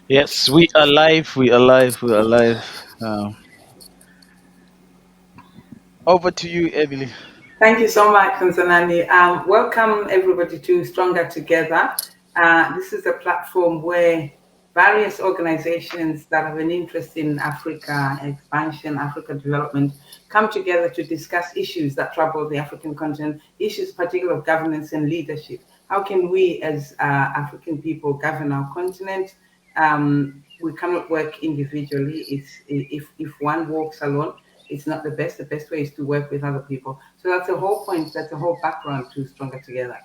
Yes, we are live. We are live. We are live. Over to you, Emily. Thank you so much, Konsanani. Welcome everybody to Stronger Together. This is a platform where various organizations that have an interest in Africa expansion, Africa development, come together to discuss issues that trouble the African continent, issues particularly of governance and leadership. How can we as African people govern our continent? We cannot work individually. If one walks alone, it's not the best. The best way is to work with other people. So that's the whole point. That's the whole background to Stronger Together.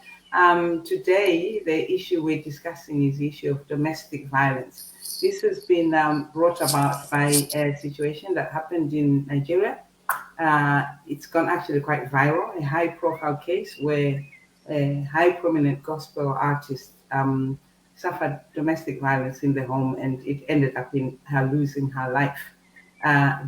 Today, the issue we're discussing is the issue of domestic violence. This has been brought about by a situation that happened in Nigeria. It's gone actually quite viral, a high-profile case where a high prominent gospel artist suffered domestic violence in the home, and it ended up in her losing her life.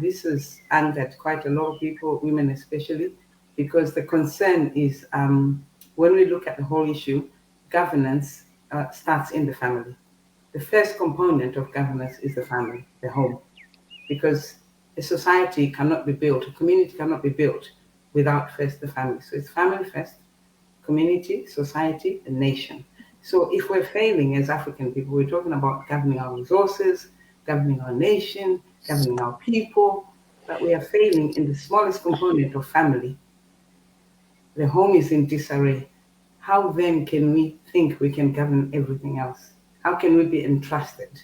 This has angered quite a lot of people, women especially, because the concern is when we look at the whole issue, governance starts in the family. The first component of governance is the family, the home, because a society cannot be built, a community cannot be built without first the family. So it's family first, community, society, and nation. So if we're failing as African people, we're talking about governing our resources, governing our nation, governing our people, but we are failing in the smallest component of family. The home is in disarray. How then can we think we can govern everything else? How can we be entrusted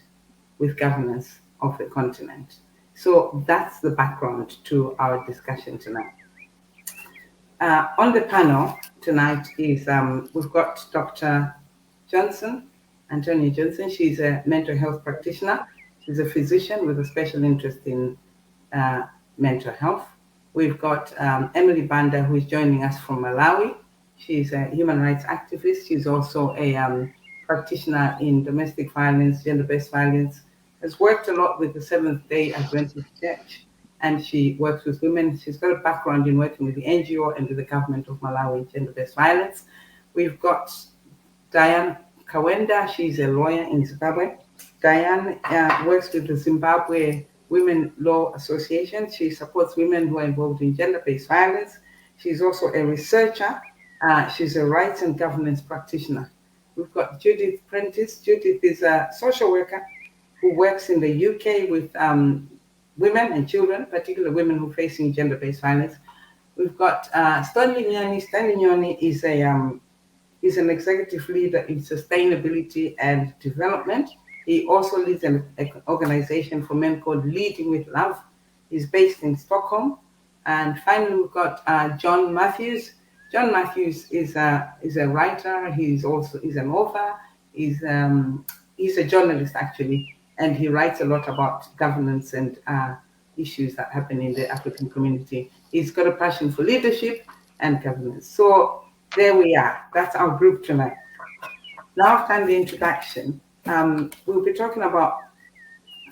with governance of the continent? So that's the background to our discussion tonight. On the panel tonight is we've got Dr. Johnson, Antonia Johnson. She's a mental health practitioner. She's a physician with a special interest in mental health. We've got Emily Banda, who is joining us from Malawi. She's a human rights activist. She's also a practitioner in domestic violence, gender-based violence, has worked a lot with the Seventh-day Adventist Church, and she works with women. She's got a background in working with the NGO and with the government of Malawi, gender-based violence. We've got Diane Kawenda. She's a lawyer in Zimbabwe. Diane works with the Zimbabwe Women Law Association. She supports women who are involved in gender-based violence. She's also a researcher. She's a rights and governance practitioner. We've got Judith Prentice. Judith is a social worker who works in the UK with women and children, particularly women who are facing gender-based violence. We've got Stanley Nyoni. Stanley Nyoni is an executive leader in sustainability and development. He also leads an organization for men called Leading with Love. He's based in Stockholm. And finally, we've got John Matthews. John Matthews is a writer. He's an author. He's a journalist actually, and he writes a lot about governance and issues that happen in the African community. He's got a passion for leadership and governance. So there we are. That's our group tonight. Now, after the introduction, we'll be talking about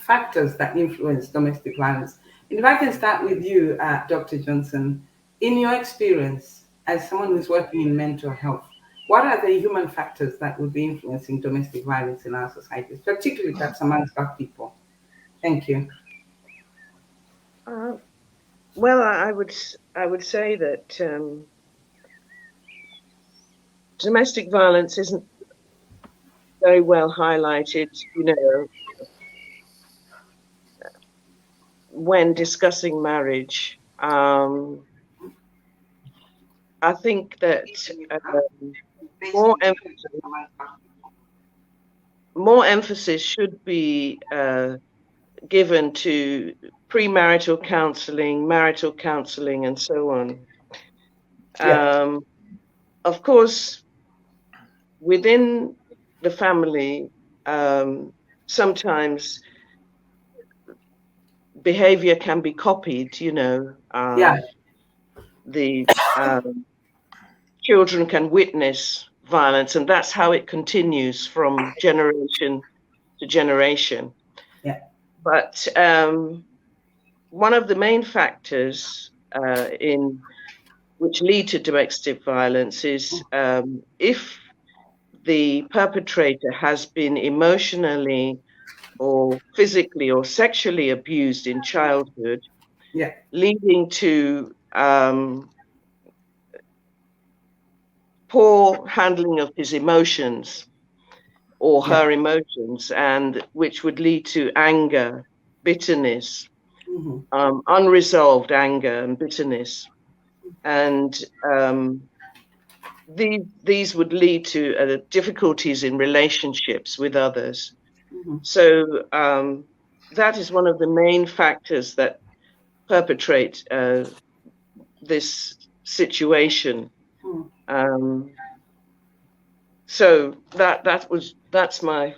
factors that influence domestic violence. And if I can start with you, Dr. Johnson, in your experience as someone who's working in mental health, what are the human factors that would be influencing domestic violence in our societies, particularly perhaps amongst Black people? Thank you. Well, I would say that domestic violence isn't very well highlighted, when discussing marriage. I think that more emphasis should be given to premarital counseling, marital counseling, and so on. Yeah. Of course, within the family, sometimes behavior can be copied, the children can witness violence, and that's how it continues from generation to generation. Yeah. But one of the main factors in which lead to domestic violence is if the perpetrator has been emotionally or physically or sexually abused in childhood, Yeah. leading to poor handling of his emotions or Yeah. her emotions, and which would lead to anger, bitterness, Mm-hmm. unresolved anger and bitterness. And these would lead to difficulties in relationships with others. Mm-hmm. So that is one of the main factors that perpetrate this situation. Mm. Um, so that's my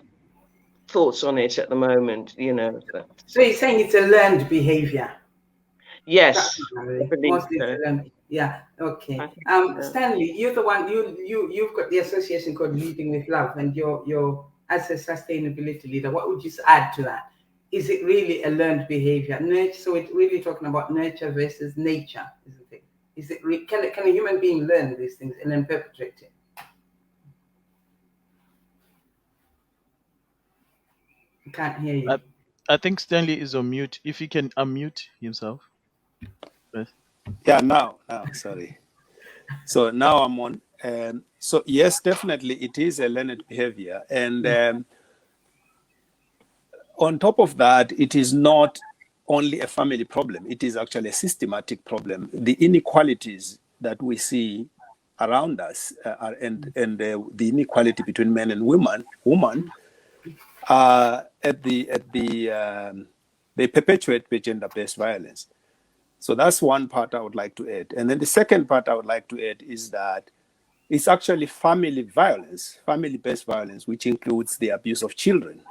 thoughts on it at the moment. So you're saying it's a learned behavior? That's Yes, I not believe mostly it's so. a learned. Yeah. I Okay. think so. Stanley, you're the one. You've got the association called Leading with Love, and you're as a sustainability leader. What would you add to that? Is it really a learned behavior? Nurture. So it's really talking about nurture versus nature, isn't it? Is it can a human being learn these things and then perpetrate it? I can't hear you. I think Stanley is on mute. If he can unmute himself. Yes. Yeah, now, sorry. So now I'm on. So yes, definitely it is a learned behavior. And on top of that, it is not only a family problem. It is actually a systematic problem. The inequalities that we see around us the inequality between men and woman they perpetuate the gender-based violence. So that's one part I would like to add. And then the second part I would like to add is that it's actually family violence, family-based violence, which includes the abuse of children.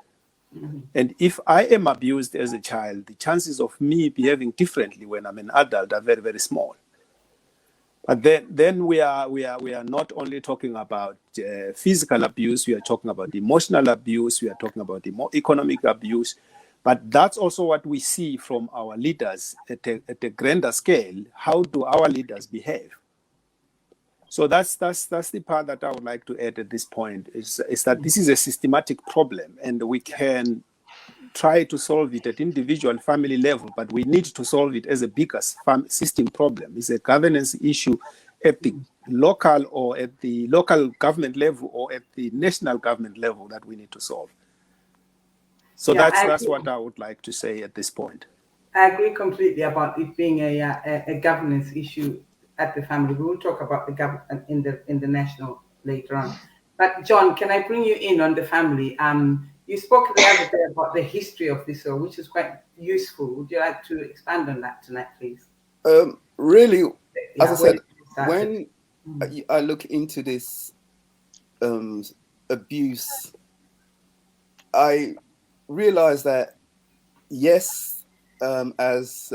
Mm-hmm. And if I am abused as a child, the chances of me behaving differently when I'm an adult are very, very small. But then we are not only talking about physical abuse. We are talking about emotional abuse. We are talking about economic abuse. But that's also what we see from our leaders at a grander scale. How do our leaders behave? So that's the part that I would like to add at this point is that this is a systematic problem, and we can try to solve it at individual family level, but we need to solve it as a bigger system problem. It's a governance issue at the local or at the local government level or at the national government level that we need to solve. So Yeah, that's what I would like to say at this point. I agree completely about it being a governance issue at the family. We will talk about the government in the national later on. But John, can I bring you in on the family? You spoke the other day about the history of this, which is quite useful. Would you like to expand on that tonight, please? Really, as Yeah, I said, where it when I look into this abuse, I realize that yes, as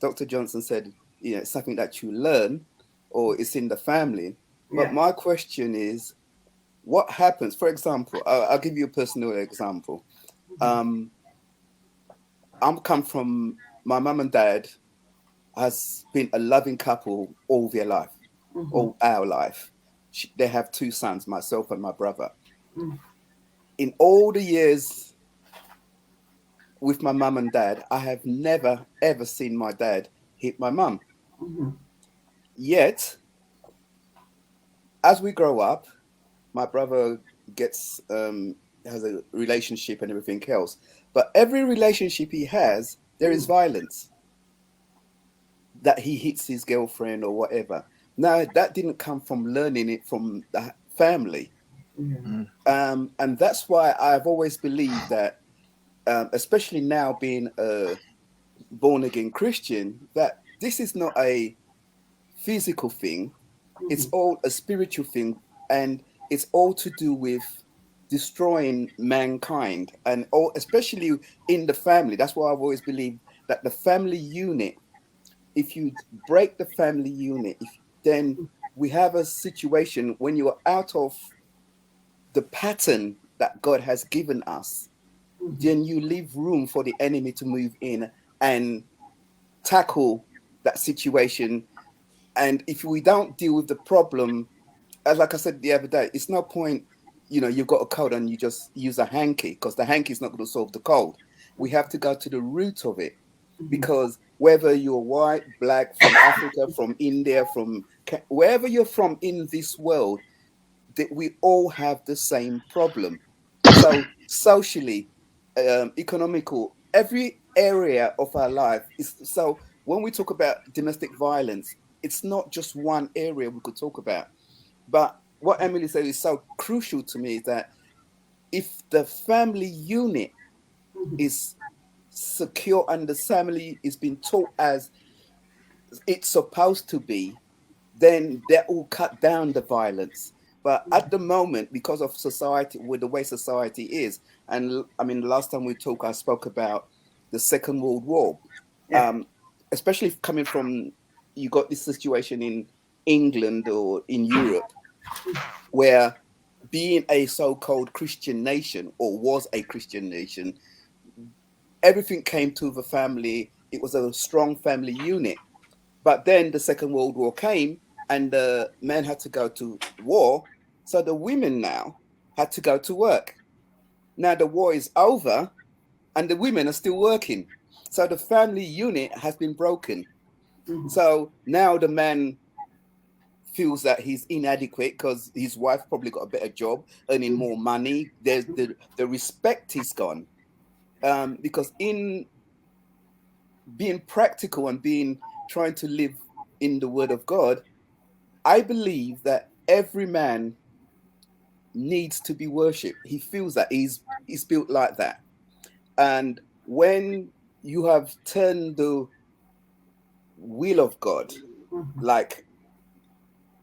Dr. Johnson said, it's something that you learn or it's in the family. But Yeah. my question is, what happens? For example, I'll give you a personal example. I'm come from my mum and dad has been a loving couple all their life, all our life. They have two sons, myself and my brother. In all the years with my mum and dad, I have never ever seen my dad hit my mum. Yet, as we grow up, my brother gets has a relationship and everything else. But every relationship he has, there is violence. That he hits his girlfriend or whatever. Now that didn't come from learning it from the family. And that's why I've always believed that, especially now being a born again Christian, that this is not a physical thing. It's all a spiritual thing, and it's all to do with destroying mankind, and all, especially in the family. That's why I've always believed that the family unit, if you break the family unit, then we have a situation when you are out of the pattern that God has given us, then you leave room for the enemy to move in and tackle that situation. And if we don't deal with the problem, as like I said the other day, it's no point you've got a cold and you just use a hanky, because the hanky is not going to solve the cold. We have to go to the root of it, because whether you're white, black, from Africa, from India, from wherever you're from in this world, that we all have the same problem. So socially, economical, every area of our life is. So when we talk about domestic violence, it's not just one area we could talk about. But what Emily said is so crucial to me, is that if the family unit is secure and the family is being taught as it's supposed to be, then that will cut down the violence. But at the moment, because of society, with the way society is, and I mean, the last time we talked, I spoke about the Second World War, especially coming from, you got this situation in England or in Europe, where being a so-called Christian nation, or was a Christian nation, everything came to the family. It was a strong family unit. But then the Second World War came and the men had to go to war. So the women now had to go to work. Now the war is over and the women are still working. So the family unit has been broken. So now the man feels that he's inadequate because his wife probably got a better job, earning more money. There's the respect is gone. Because in being practical and trying to live in the word of God, I believe that every man needs to be worshipped. He feels that he's built like that. And when you have turned the will of God, like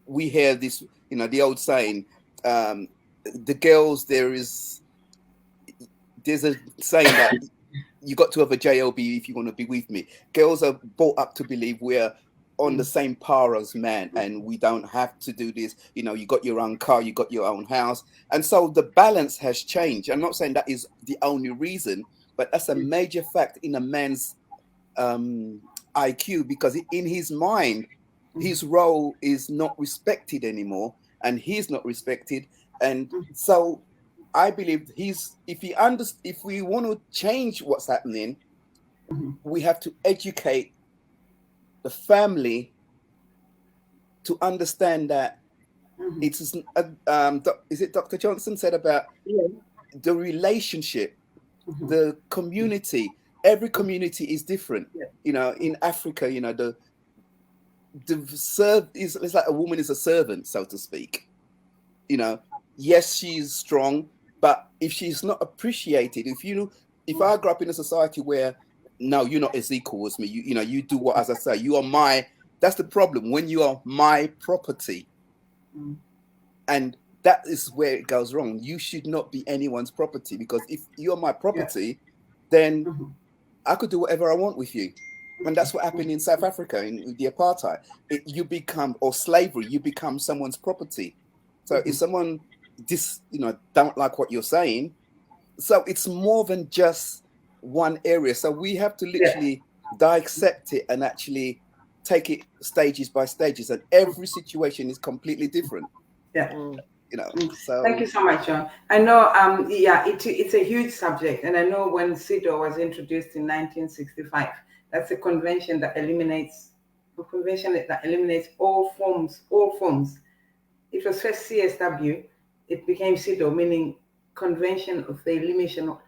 we hear this, the old saying, the girls, there's a saying that you got to have a JLB if you want to be with me. Girls are brought up to believe we're on the same par as men, and we don't have to do this. You got your own car, you got your own house. And so the balance has changed. I'm not saying that is the only reason, but that's a major fact in a man's IQ, because in his mind, his role is not respected anymore, and he's not respected. And so I believe if we want to change what's happening, we have to educate the family to understand that it is. Is it Dr. Johnson said about the relationship, the community? Every community is different. In Africa, it's like a woman is a servant, so to speak. Yes, she's strong, but if she's not appreciated, if I grew up in a society where, no, you're not as equal as me, you do what, as I say, you are my. That's the problem, when you are my property, and that is where it goes wrong. You should not be anyone's property, because if you're my property, then I could do whatever I want with you. And that's what happened in South Africa in the apartheid. You become, or slavery, you become someone's property. So if someone don't like what you're saying, so it's more than just one area. So we have to literally dissect it and actually take it stages by stages, and every situation is completely different. So thank you so much, John. I know it's a huge subject, and I know when CEDAW was introduced in 1965, that's a convention that eliminates all forms. It was first CSW, it became CEDAW, meaning Convention of the Elimination of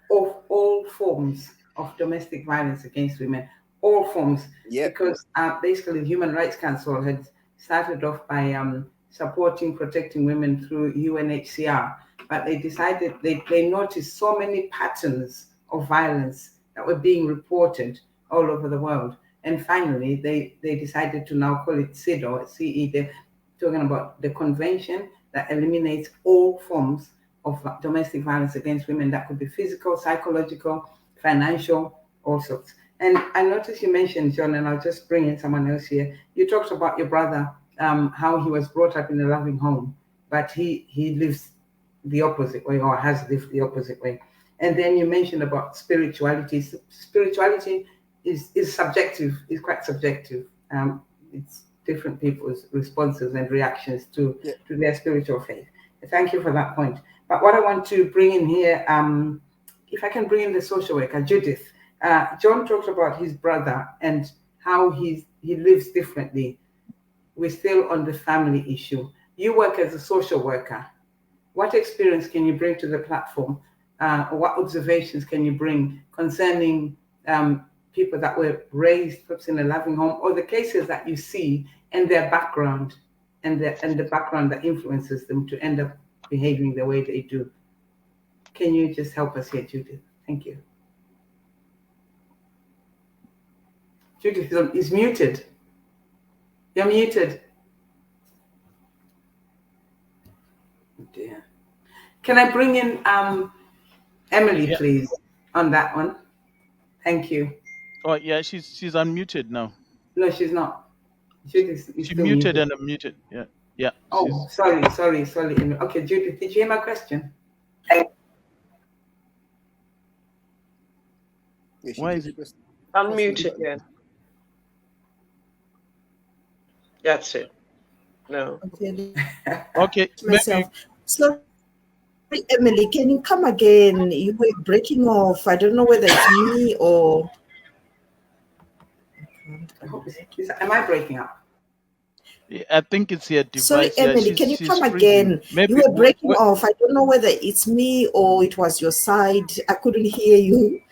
all forms of domestic violence against women, all forms. Because basically the Human Rights Council had started off by supporting, protecting women through UNHCR, but they decided, they noticed so many patterns of violence that were being reported all over the world. And finally, they decided to now call it CEDAW, CE. They're talking about the convention that eliminates all forms of domestic violence against women. That could be physical, psychological, financial, all sorts. And I noticed you mentioned, John, and I'll just bring in someone else here. You talked about your brother, how he was brought up in a loving home, but he lives the opposite way, or has lived the opposite way. And then you mentioned about spirituality. Spirituality is subjective, is quite subjective. It's different people's responses and reactions to their spiritual faith. Thank you for that point. But what I want to bring in here, if I can bring in the social worker, Judith. John talked about his brother and how he lives differently. We're still on the family issue. You work as a social worker. What experience can you bring to the platform? Or what observations can you bring concerning people that were raised perhaps in a loving home, or the cases that you see and their background and the background that influences them to end up behaving the way they do? Can you just help us here, Judith? Thank you. Judith is muted. You're muted. Oh dear. Can I bring in Emily, please, on that one? Thank you. Oh yeah, she's unmuted now. No, she's not. Judith is She still muted muted. and unmuted. Yeah. Yeah. Oh, sorry. Okay, Judith, did you hear my question? Yeah, Why is it? Unmute again. That's it. No. Okay. Myself. Sorry, Emily, can you come again? You were breaking off. I don't know whether it's me or... Am I breaking up? I think it's your device. Sorry, Emily, can you come again? Maybe you were breaking off. I don't know whether it's me or it was your side. I couldn't hear you.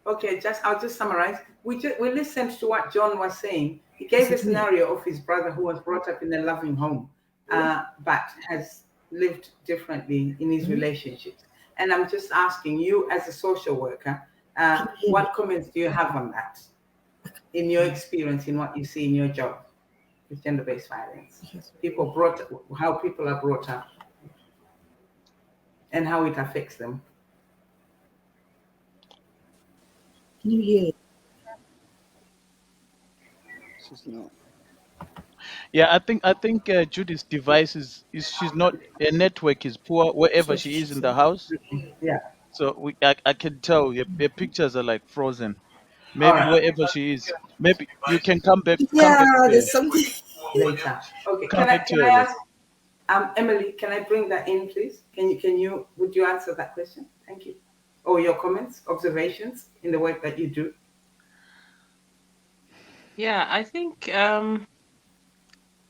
Okay, I'll just summarize. We listened to what John was saying. He gave a scenario of his brother who was brought up in a loving home, but has lived differently in his relationships. And I'm just asking you, as a social worker, what comments do you have on that, in your experience, in what you see in your job with gender-based violence? How people are brought up, and how it affects them. Can you hear? She's not. Yeah, I think Judy's device is she's not, her network is poor wherever she is in the house. Yeah. So I can tell your pictures are like frozen. Maybe wherever she is. Maybe you can come back. There's something later. Okay. Come back to can I ask Emily? Can I bring that in, please? Would you answer that question? Thank you. Or your comments, observations in the work that you do. Yeah, I think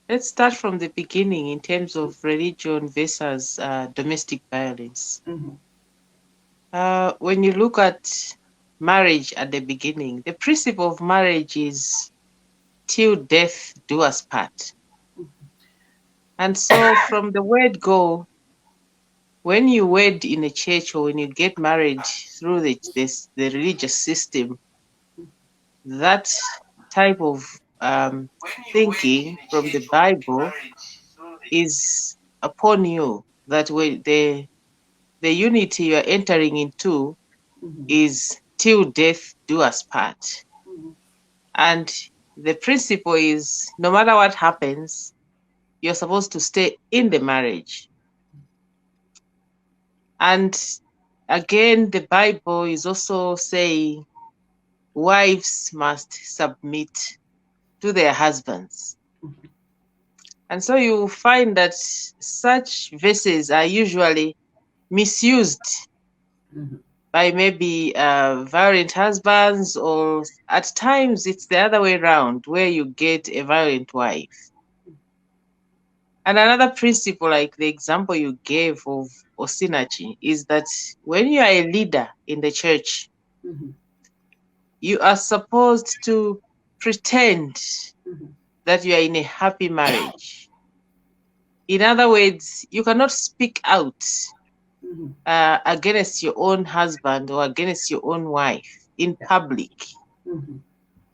let's start from the beginning in terms of religion versus domestic violence. Mm-hmm. When you look at marriage at the beginning, the principle of marriage is till death do us part. And so from the word go, when you wed in a church or when you get married through the religious system, that type of thinking from the Bible is upon you, that way the unity you are entering into is till death do us part. And the principle is no matter what happens, you're supposed to stay in the marriage. And again, the Bible is also saying wives must submit to their husbands. And so you find that such verses are usually misused by maybe violent husbands, or at times it's the other way around, where you get a violent wife. And another principle, like the example you gave of Osinachi, is that when you are a leader in the church, you are supposed to pretend that you are in a happy marriage. In other words, you cannot speak out against your own husband or against your own wife in public.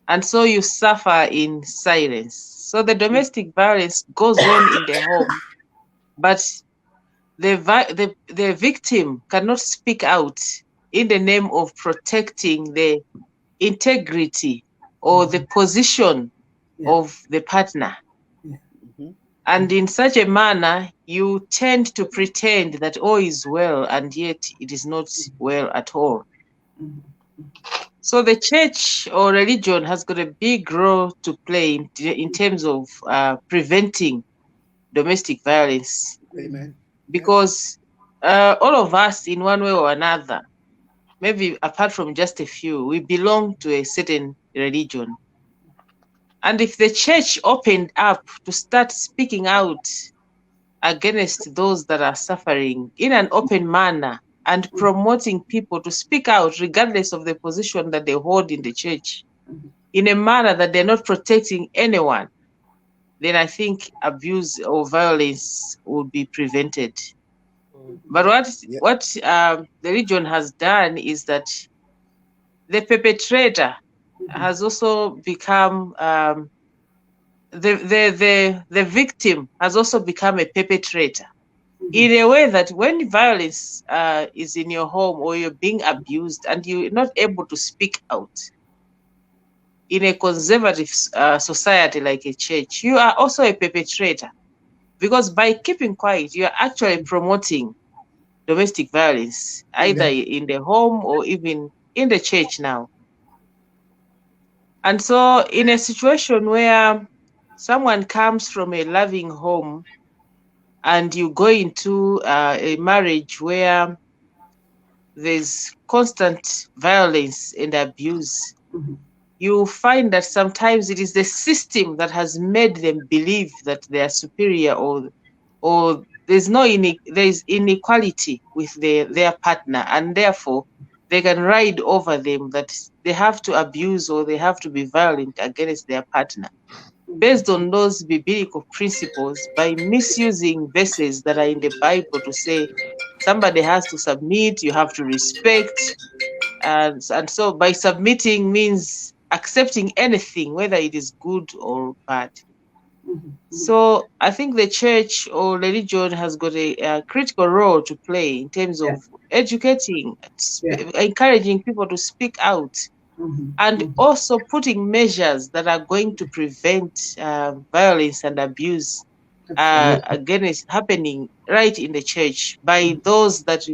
And so you suffer in silence. So the domestic violence goes on in the home, but the victim cannot speak out in the name of protecting the integrity or the position of the partner. And in such a manner, you tend to pretend that all is well, and yet it is not well at all. So the church or religion has got a big role to play in terms of preventing domestic violence Amen. because all of us, in one way or another, maybe apart from just a few, we belong to a certain religion. And if the church opened up to start speaking out against those that are suffering in an open manner and promoting people to speak out regardless of the position that they hold in the church, in a manner that they're not protecting anyone, then I think abuse or violence would be prevented. But Yeah. what the region has done is that the perpetrator has also become the victim has also become a perpetrator in a way that when violence is in your home or you're being abused and you're not able to speak out in a conservative society like a church, you are also a perpetrator, because by keeping quiet, you are actually promoting domestic violence, either Yeah. in the home or even in the church now. And so, in a situation where someone comes from a loving home and you go into a marriage where there's constant violence and abuse, you find that sometimes it is the system that has made them believe that they are superior, or there's inequality with their partner, and therefore they can ride over them, that they have to abuse or they have to be violent against their partner based on those biblical principles, by misusing verses that are in the Bible to say somebody has to submit, you have to respect, and so by submitting means accepting anything, whether it is good or bad. So I think the church or religion has got a critical role to play in terms Yeah. of educating, Yeah. encouraging people to speak out, and also putting measures that are going to prevent violence and abuse Absolutely. against happening right in the church by those that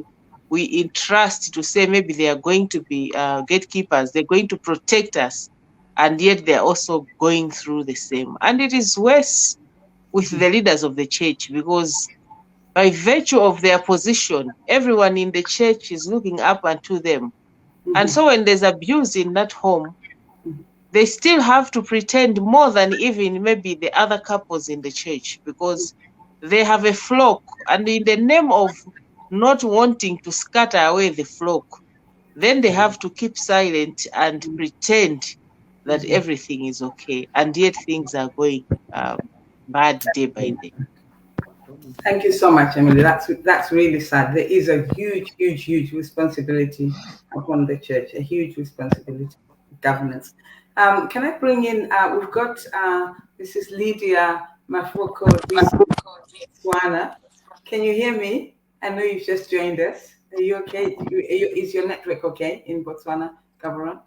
we entrust to say maybe they are going to be gatekeepers, they're going to protect us, and yet they're also going through the same. And it is worse with the leaders of the church, because by virtue of their position, everyone in the church is looking up unto them. And so when there's abuse in that home, they still have to pretend more than even maybe the other couples in the church, because they have a flock, and in the name of not wanting to scatter away the flock, then they have to keep silent and pretend that everything is okay, and yet things are going bad day by day. Thank you so much, Emily. That's really sad. There is a huge, huge, huge responsibility upon the church. A huge responsibility of governance. Can I bring in? We've got this is Lydia Mafoko Botswana. Can you hear me? I know you've just joined us. Are you okay? Is your network okay in Botswana, Gaborone?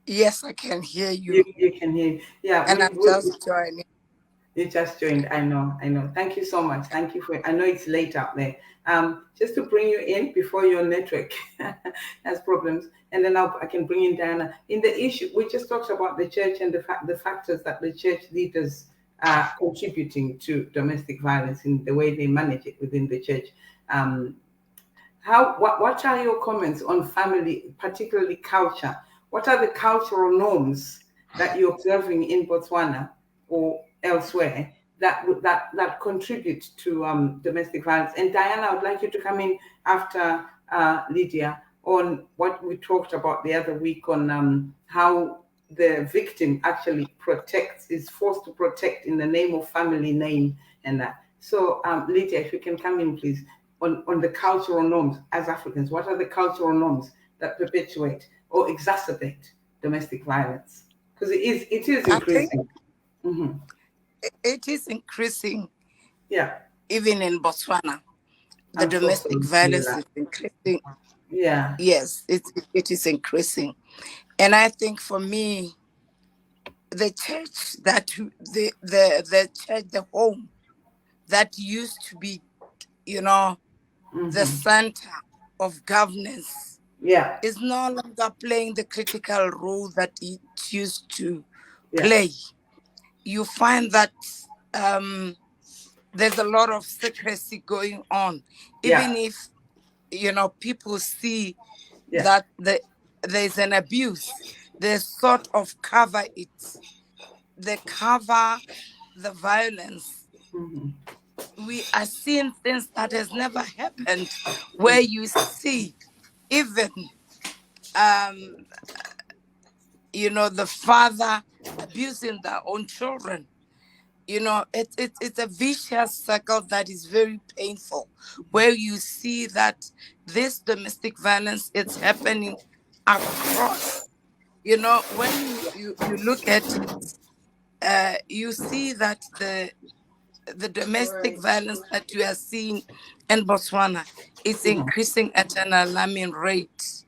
Yes, I can hear you. You can hear. Yeah, And I'm just joining. you just joined. I know. Thank you so much. Thank you I know it's late out there. Just to bring you in before your network has problems, and then I can bring in Diana. In the issue, we just talked about the church and the factors that the church leaders are contributing to domestic violence in the way they manage it within the church. What are your comments on family, particularly culture? What are the cultural norms that you're observing in Botswana or elsewhere that contribute to domestic violence? And Diana, I would like you to come in after Lydia on what we talked about the other week on how the victim actually is forced to protect in the name of family name and that. So Lydia, if you can come in, please, on the cultural norms as Africans. What are the cultural norms that perpetuate or exacerbate domestic violence? Because it is I think increasing. it is increasing. Yeah. Even in Botswana, the domestic violence is increasing. Yeah. Yes, it is increasing. And I think for me, the church the home that used to be, the center of governance, yeah, is no longer playing the critical role that it used to yeah, play. You find that there's a lot of secrecy going on. Even if, people see that there's an abuse, they sort of cover it. They cover the violence. We are seeing things that has never happened, where you see even the father abusing their own children. It's a vicious cycle that is very painful, where you see that this domestic violence is happening across. When you look at it, you see that the domestic violence that you are seeing in Botswana is increasing at an alarming rate.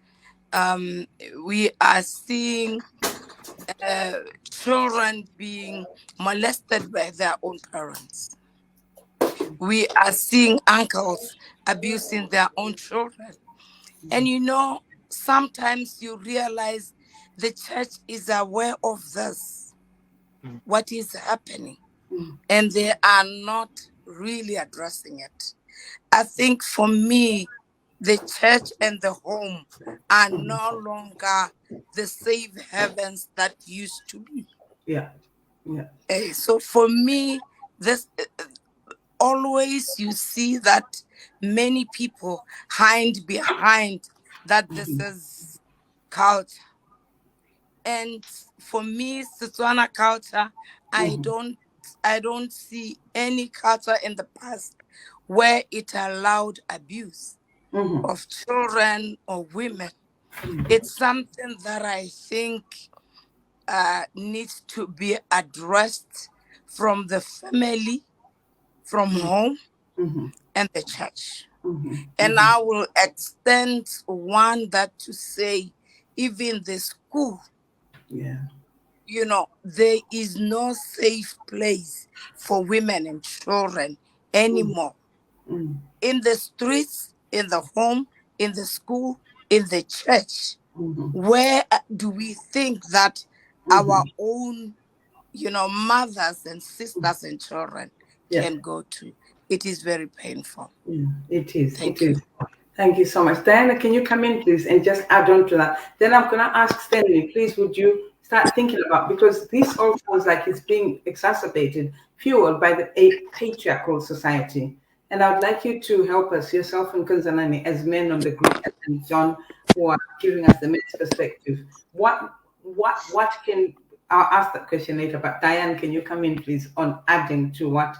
We are seeing children being molested by their own parents. We are seeing uncles abusing their own children. And sometimes you realize the church is aware of this, what is happening, and they are not really addressing it. I think for me, the church and the home are no longer the safe havens that used to be. Yeah. So for me, this always you see that many people hide behind that this is culture. And for me, Setswana culture, I don't see any culture in the past where it allowed abuse of children or women. It's something that I think needs to be addressed from the family, from home, and the church. And I will extend one that to say, even the school. There is no safe place for women and children anymore. In the streets, in the home, in the school, in the church. Where do we think that our own, mothers and sisters and children can go to? It is very painful. Yeah, it is. Thank you. Thank you so much. Diana, can you come in, please, and just add on to that? Then I'm going to ask Stanley, please, would you start thinking about, because this all sounds like it's being exacerbated, fueled by a patriarchal society. And I would like you to help us, yourself and Kunzanani, as men on the group, and John, who are giving us the men's perspective. What can, I'll ask that question later, but Diane, can you come in, please, on adding to what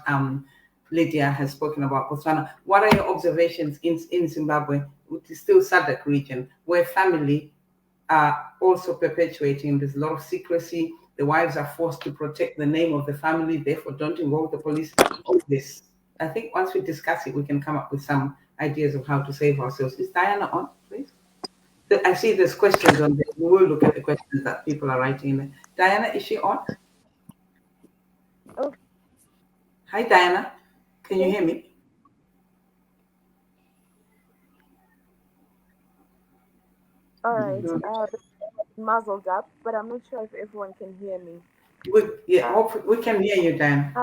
Lydia has spoken about Botswana. What are your observations in Zimbabwe, which is still SADC region, where family are also perpetuating? There's a lot of secrecy. The wives are forced to protect the name of the family, therefore don't involve the police. All this. I think once we discuss it, we can come up with some ideas of how to save ourselves. Is Diana on, please? I see there's questions on there. We will look at the questions that people are writing in there. Diana, is she on? Oh. Hi, Diana. Can you hear me? All right. Muzzled up, but I'm not sure if everyone can hear me. We can hear you, Dan.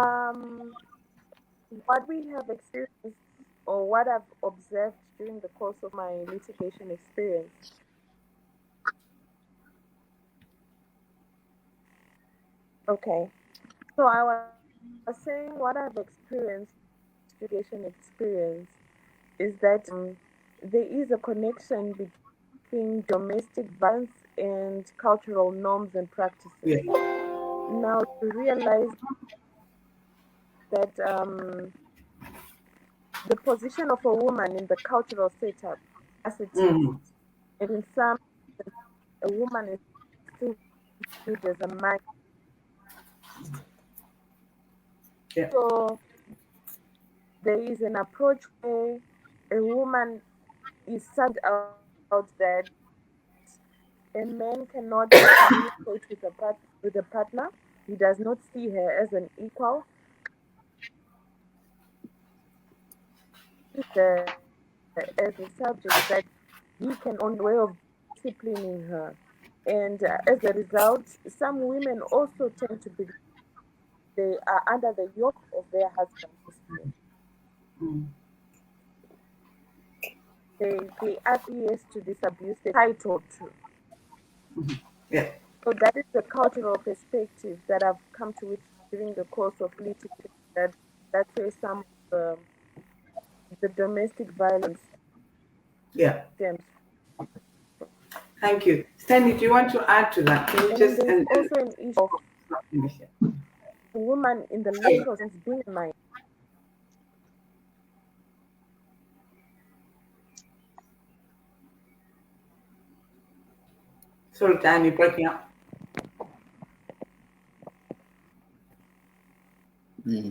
What we have experienced, or what I've observed during the course of my litigation experience, okay. So I was saying what I've experienced, litigation experience, is that there is a connection between domestic violence and cultural norms and practices. Yeah. Now, to realize that the position of a woman in the cultural setup, as it is, and in some, a woman is still viewed as a man. Yeah. So there is an approach where a woman is sent out that a man cannot communicate with a partner. He does not see her as an equal. As a subject that he can own way of disciplining her. And as a result, some women also tend to be, they are under the yoke of their husbands. they acquiesce to this abuse they're entitled to. Yeah. So that is the cultural perspective that I've come to with during the course of literature, that's where some of the domestic violence Yeah. stems. Thank you. Stanley, do you want to add to that? Can you And just... then there's also an issue of a woman in the Sorry. literal sense being a minor. Sorry, Dan, you're breaking up.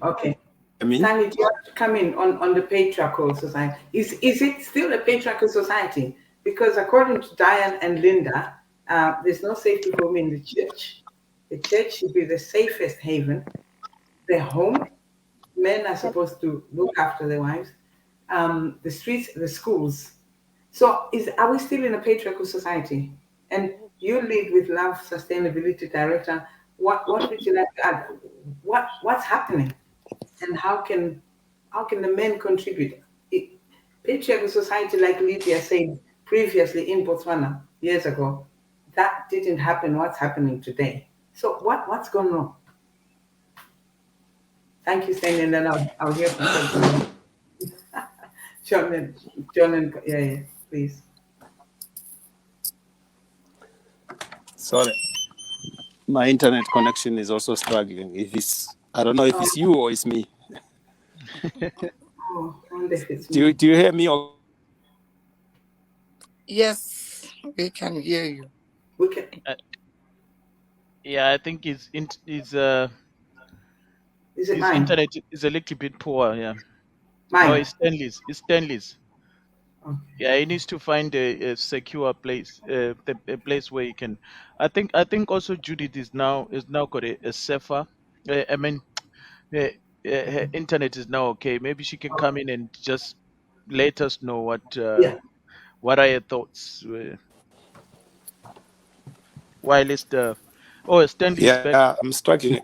Okay. Stanley, do you want to come in on the patriarchal society? Is it still a patriarchal society? Because according to Diane and Linda, there's no safety for women in the church. The church should be the safest haven. The home, men are supposed to look after their wives. The streets, the schools. So are we still in a patriarchal society? And you lead with Love Sustainability Director. What would you like to add? What's happening? And how can the men contribute? Patriarchal society, like Lydia said previously in Botswana years ago, that didn't happen. What's happening today? So what's going on? Thank you, Stanley, and then I'll hear from John and yeah, please. Sorry, my internet connection is also struggling. I don't know if it's you or it's me. Oh, I wonder if it's me. Do you hear me? Yes, we can hear you. We can. Yeah, I think his it mine? internet is a little bit poor. Yeah. Mine? No, it's Stanley's. Okay. Yeah, he needs to find a secure place, a place where he can. I think also Judith is now got a safer. I mean, her internet is now okay. Maybe she can come in and just let us know what are your thoughts. While it's Stanley is back. Yeah, I'm struggling.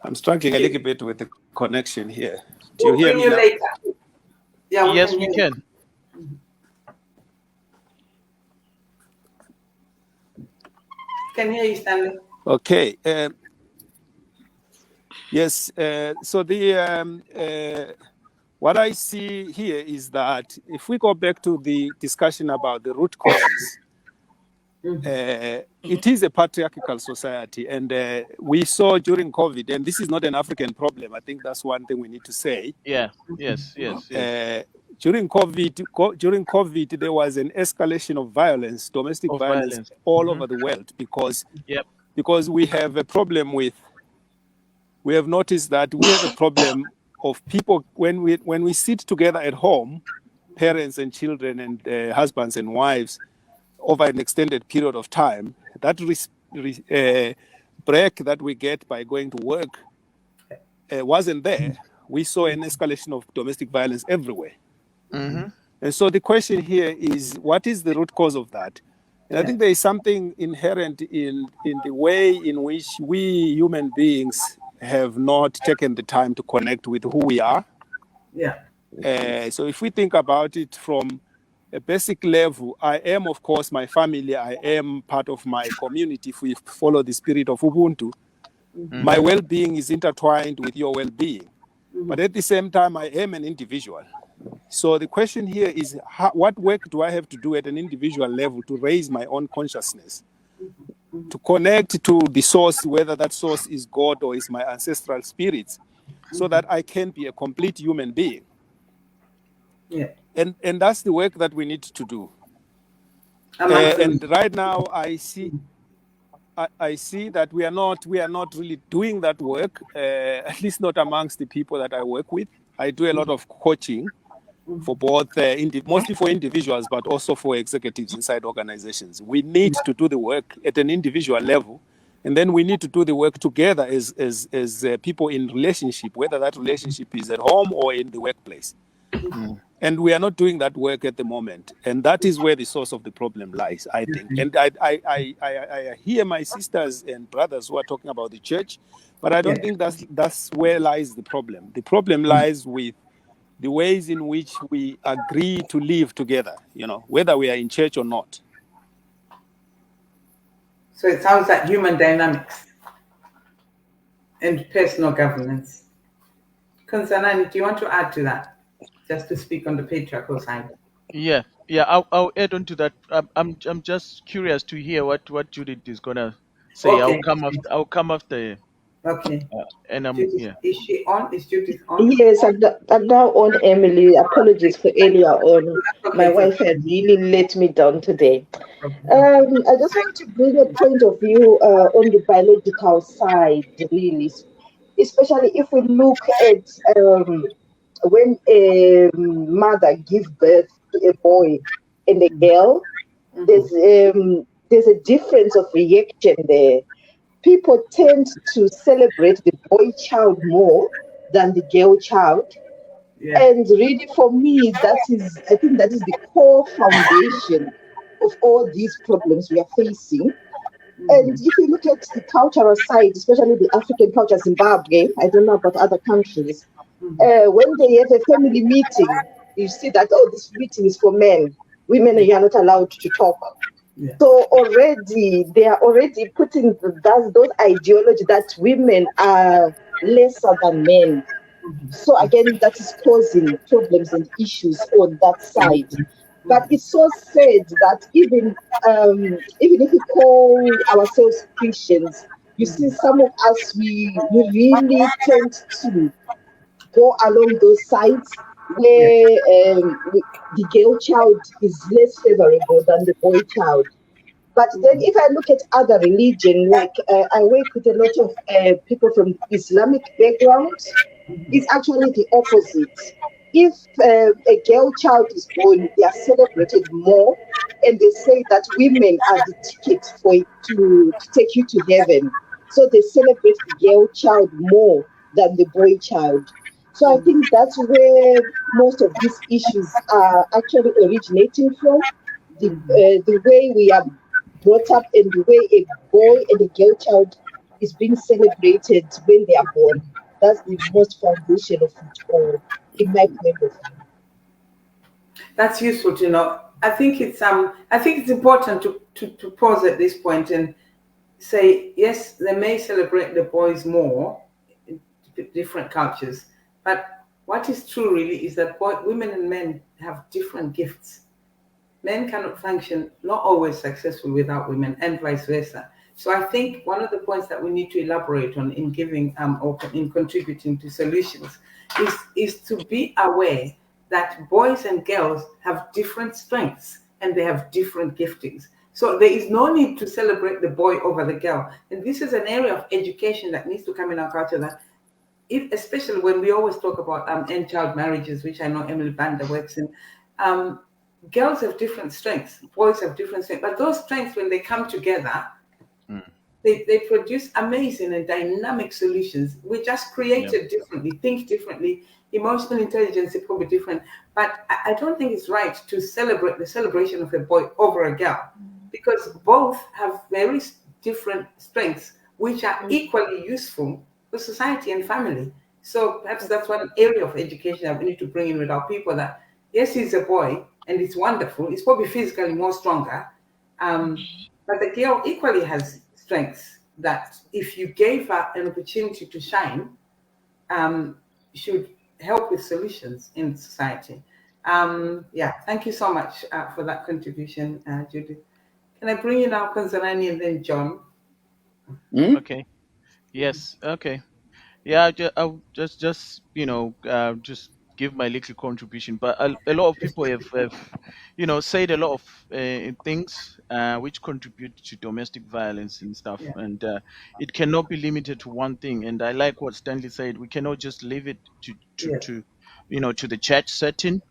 I'm struggling a little bit with the connection here. Do you hear me now? Later. Yeah, yes, we can. Can hear you, Stanley. Okay. Yes. So the what I see here is that if we go back to the discussion about the root causes, it is a patriarchal society, and we saw during COVID, and this is not an African problem. I think that's one thing we need to say. Yeah. Yes. During COVID, there was an escalation of violence, domestic violence, all over the world because we have a problem with. We have noticed that we have a problem of people when we sit together at home, parents and children and husbands and wives, over an extended period of time. That break that we get by going to work wasn't there. We saw an escalation of domestic violence everywhere. Mm-hmm. And so the question here is, what is the root cause of that? And I think there is something inherent in the way in which we human beings have not taken the time to connect with who we are. Yeah. So if we think about it from a basic level, I am, of course, my family. I am part of my community. If we follow the spirit of Ubuntu, my well-being is intertwined with your well-being. But at the same time, I am an individual. So the question here is, what work do I have to do at an individual level to raise my own consciousness, to connect to the source, whether that source is God or is my ancestral spirits, so that I can be a complete human being? Yeah. And that's the work that we need to do. And right now, I see that we are not really doing that work, at least not amongst the people that I work with. I do a lot of coaching for both, mostly for individuals, but also for executives inside organizations. We need to do the work at an individual level, and then we need to do the work together as people in relationship, whether that relationship is at home or in the workplace. And we are not doing that work at the moment. And that is where the source of the problem lies, I think. And I hear my sisters and brothers who are talking about the church, but I don't Yeah. think that's where lies the problem. The problem lies with the ways in which we agree to live together, whether we are in church or not. So it sounds like human dynamics and personal governance. Konsanani, do you want to add to that? Just to speak on the patriarchal side. Yeah, yeah. I'll add on to that. I'm just curious to hear what Judith is gonna say. Okay. I'll come after, Okay. and Judith, yeah. is she on? Is Judith on? Yes, I'm now on, Emily. Apologies for earlier on. My Okay, wife had really let me down today. no problem. I just want to bring a point of view on the biological side, really, especially if we look at when a mother gives birth to a boy and a girl, there's a difference of reaction there. People tend to celebrate the boy child more than the girl child. Yeah. And really, for me, I think that is the core foundation of all these problems we are facing. And if you look at the cultural side, especially the African culture, Zimbabwe, I don't know about other countries, when they have a family meeting, you see that, oh, this meeting is for men. Women are not allowed to talk. Yeah. So already, they are already putting those ideology that women are lesser than men. So again, that is causing problems and issues on that side. But it's so sad that even if we call ourselves Christians, you see some of us we really tend to go along those sides where the girl child is less favorable than the boy child. But then if I look at other religion, like I work with a lot of people from Islamic backgrounds, it's actually the opposite. If a girl child is born, they are celebrated more, and they say that women are the ticket to take you to heaven. So they celebrate the girl child more than the boy child. So I think that's where most of these issues are actually originating from. The way we are brought up and the way a boy and a girl child is being celebrated when they are born. That's the most foundation of it all, in my point of view. That's useful to know. I think it's important to pause at this point and say, yes, they may celebrate the boys more in different cultures, but what is true really is that women and men have different gifts. Men cannot function, not always successful without women, and vice versa. So I think one of the points that we need to elaborate on in giving or in contributing to solutions is to be aware that boys and girls have different strengths and they have different giftings. So there is no need to celebrate the boy over the girl. And this is an area of education that needs to come in our culture, that especially when we always talk about end child marriages, which I know Emily Banda works in, girls have different strengths, boys have different strengths, but those strengths, when they come together, they produce amazing and dynamic solutions. We're just created differently, think differently. Emotional intelligence is probably different, but I don't think it's right to celebrate the celebration of a boy over a girl, because both have very different strengths, which are equally useful for society and family. So perhaps that's one area of education that we need to bring in with our people, that yes, he's a boy and it's wonderful. He's probably physically more stronger, but the girl equally has strengths that if you gave her an opportunity to shine, should help with solutions in society. Thank you so much for that contribution, Judith. Can I bring you now, Konzanani, and then John? Okay. Yes. Okay. Yeah. I'll just just give my little contribution. But a lot of people have said a lot of things which contribute to domestic violence and stuff, Yeah. and it cannot be limited to one thing. And I like what Stanley said. We cannot just leave it Yes. to the church setting,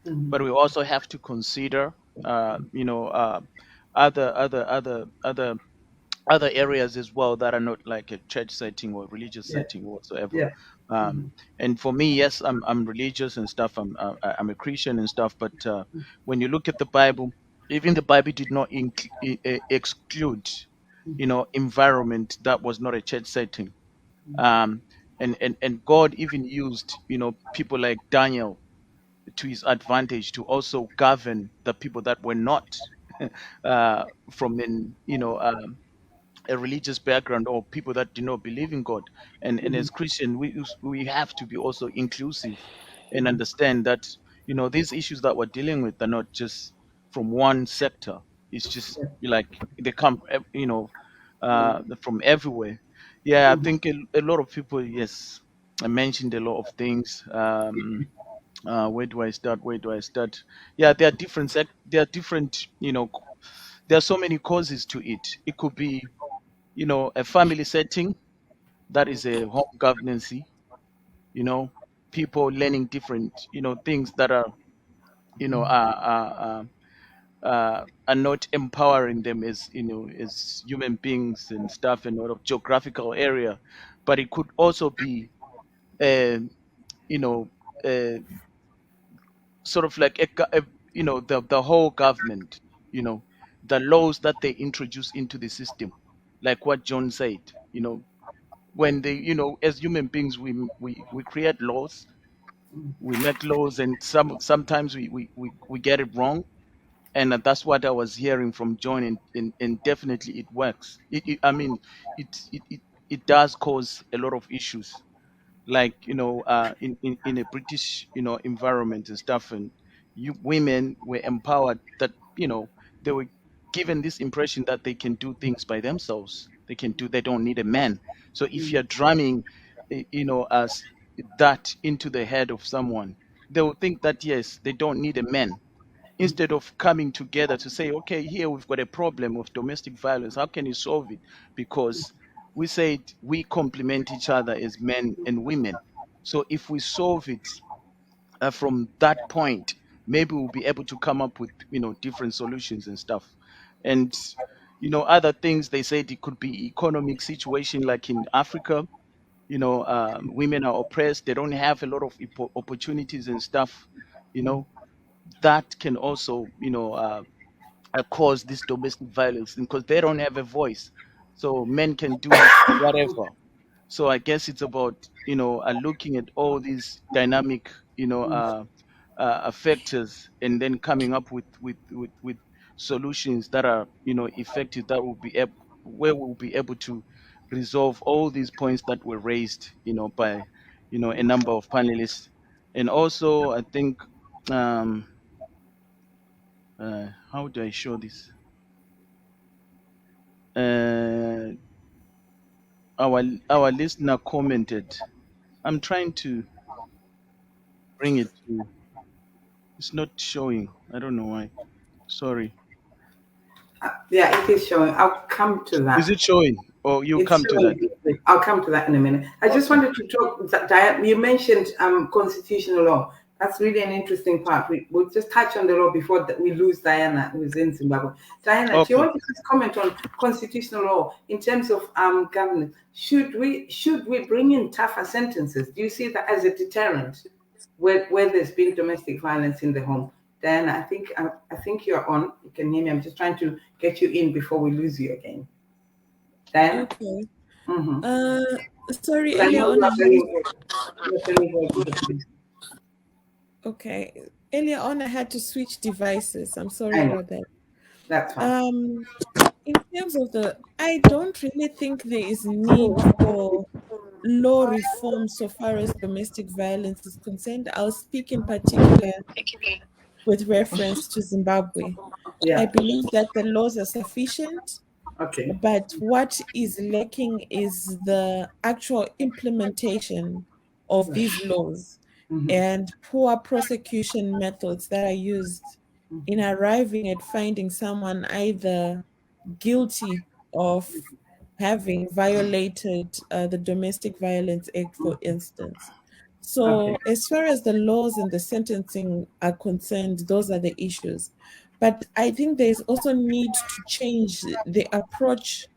but we also have to consider other other areas as well that are not like a church setting or religious Yeah. setting whatsoever. Yeah. Um, and for me, yes, I'm religious and stuff. I'm a Christian and stuff. But when you look at the Bible, even the Bible did not exclude, environment that was not a church setting. Um, and God even used, people like Daniel to his advantage to also govern the people that were not from a religious background or people that do not believe in God. And as Christian, we have to be also inclusive and understand that these issues that we're dealing with are not just from one sector. It's just like they come, from everywhere. Yeah, I think a lot of people. Yes, I mentioned a lot of things. Where do I start? Where do I start? Yeah, there are different. There are different. There are so many causes to it. It could be a family setting that is a home governance, you know, people learning different, things that are, you know, are not empowering them as, as human beings and stuff in a lot of geographical area. But it could also be, uh, you know, uh, sort of like, the whole government, you know, the laws that they introduce into the system, like what John said, when they as human beings we create laws, we make laws, and sometimes we get it wrong. And that's what I was hearing from John, and definitely it works. I mean, it does cause a lot of issues, like in a British environment and stuff. And women were empowered, that they were given this impression that they can do things by themselves. They don't need a man. So if you're drumming as that into the head of someone, they will think that yes, they don't need a man, instead of coming together to say, okay, here we've got a problem of domestic violence. How can you solve it? Because we said we complement each other as men and women. So if we solve it from that point, maybe we'll be able to come up with different solutions and stuff. And other things, they said it could be economic situation, like in Africa. Women are oppressed. They don't have a lot of opportunities and stuff. You know that can also cause this domestic violence, because they don't have a voice. So men can do whatever. So I guess it's about looking at all these dynamic factors, and then coming up with solutions that are effective, that will be where we'll be able to resolve all these points that were raised by a number of panelists. And also I think, how do I show this? Uh, our listener commented. I'm trying to bring it to. It's not showing. I don't know why. Sorry. Yeah, it is showing. I'll come to Is that. it showing? Or you It's come to that? showing. I'll come to that in a minute. I just Okay. wanted to talk, Diane, you mentioned constitutional law. That's really an interesting part. We'll just touch on the law before we lose Diana, who's in Zimbabwe. Diana, do you Okay. want to just comment on constitutional law in terms of governance? Should we bring in tougher sentences? Do you see that as a deterrent where there's been domestic violence in the home? Diana, I think you're on. You can hear me. I'm just trying to get you in before we lose you again. Diana? Okay. Mm-hmm. Sorry, I earlier know you on I are very had important. You're very important. okay. Earlier on I had to switch devices. I'm sorry I know. about that. That's fine. In terms of I don't really think there is need for law reform so far as domestic violence is concerned. I'll speak in particular with reference to Zimbabwe. I Yeah. believe that the laws are sufficient, Okay. but what is lacking is the actual implementation of these laws Mm-hmm. and poor prosecution methods that are used in arriving at finding someone either guilty of having violated the Domestic Violence Act, for instance. Okay. So, as far as the laws and the sentencing are concerned, those are the issues. But I think there's also need to change the approach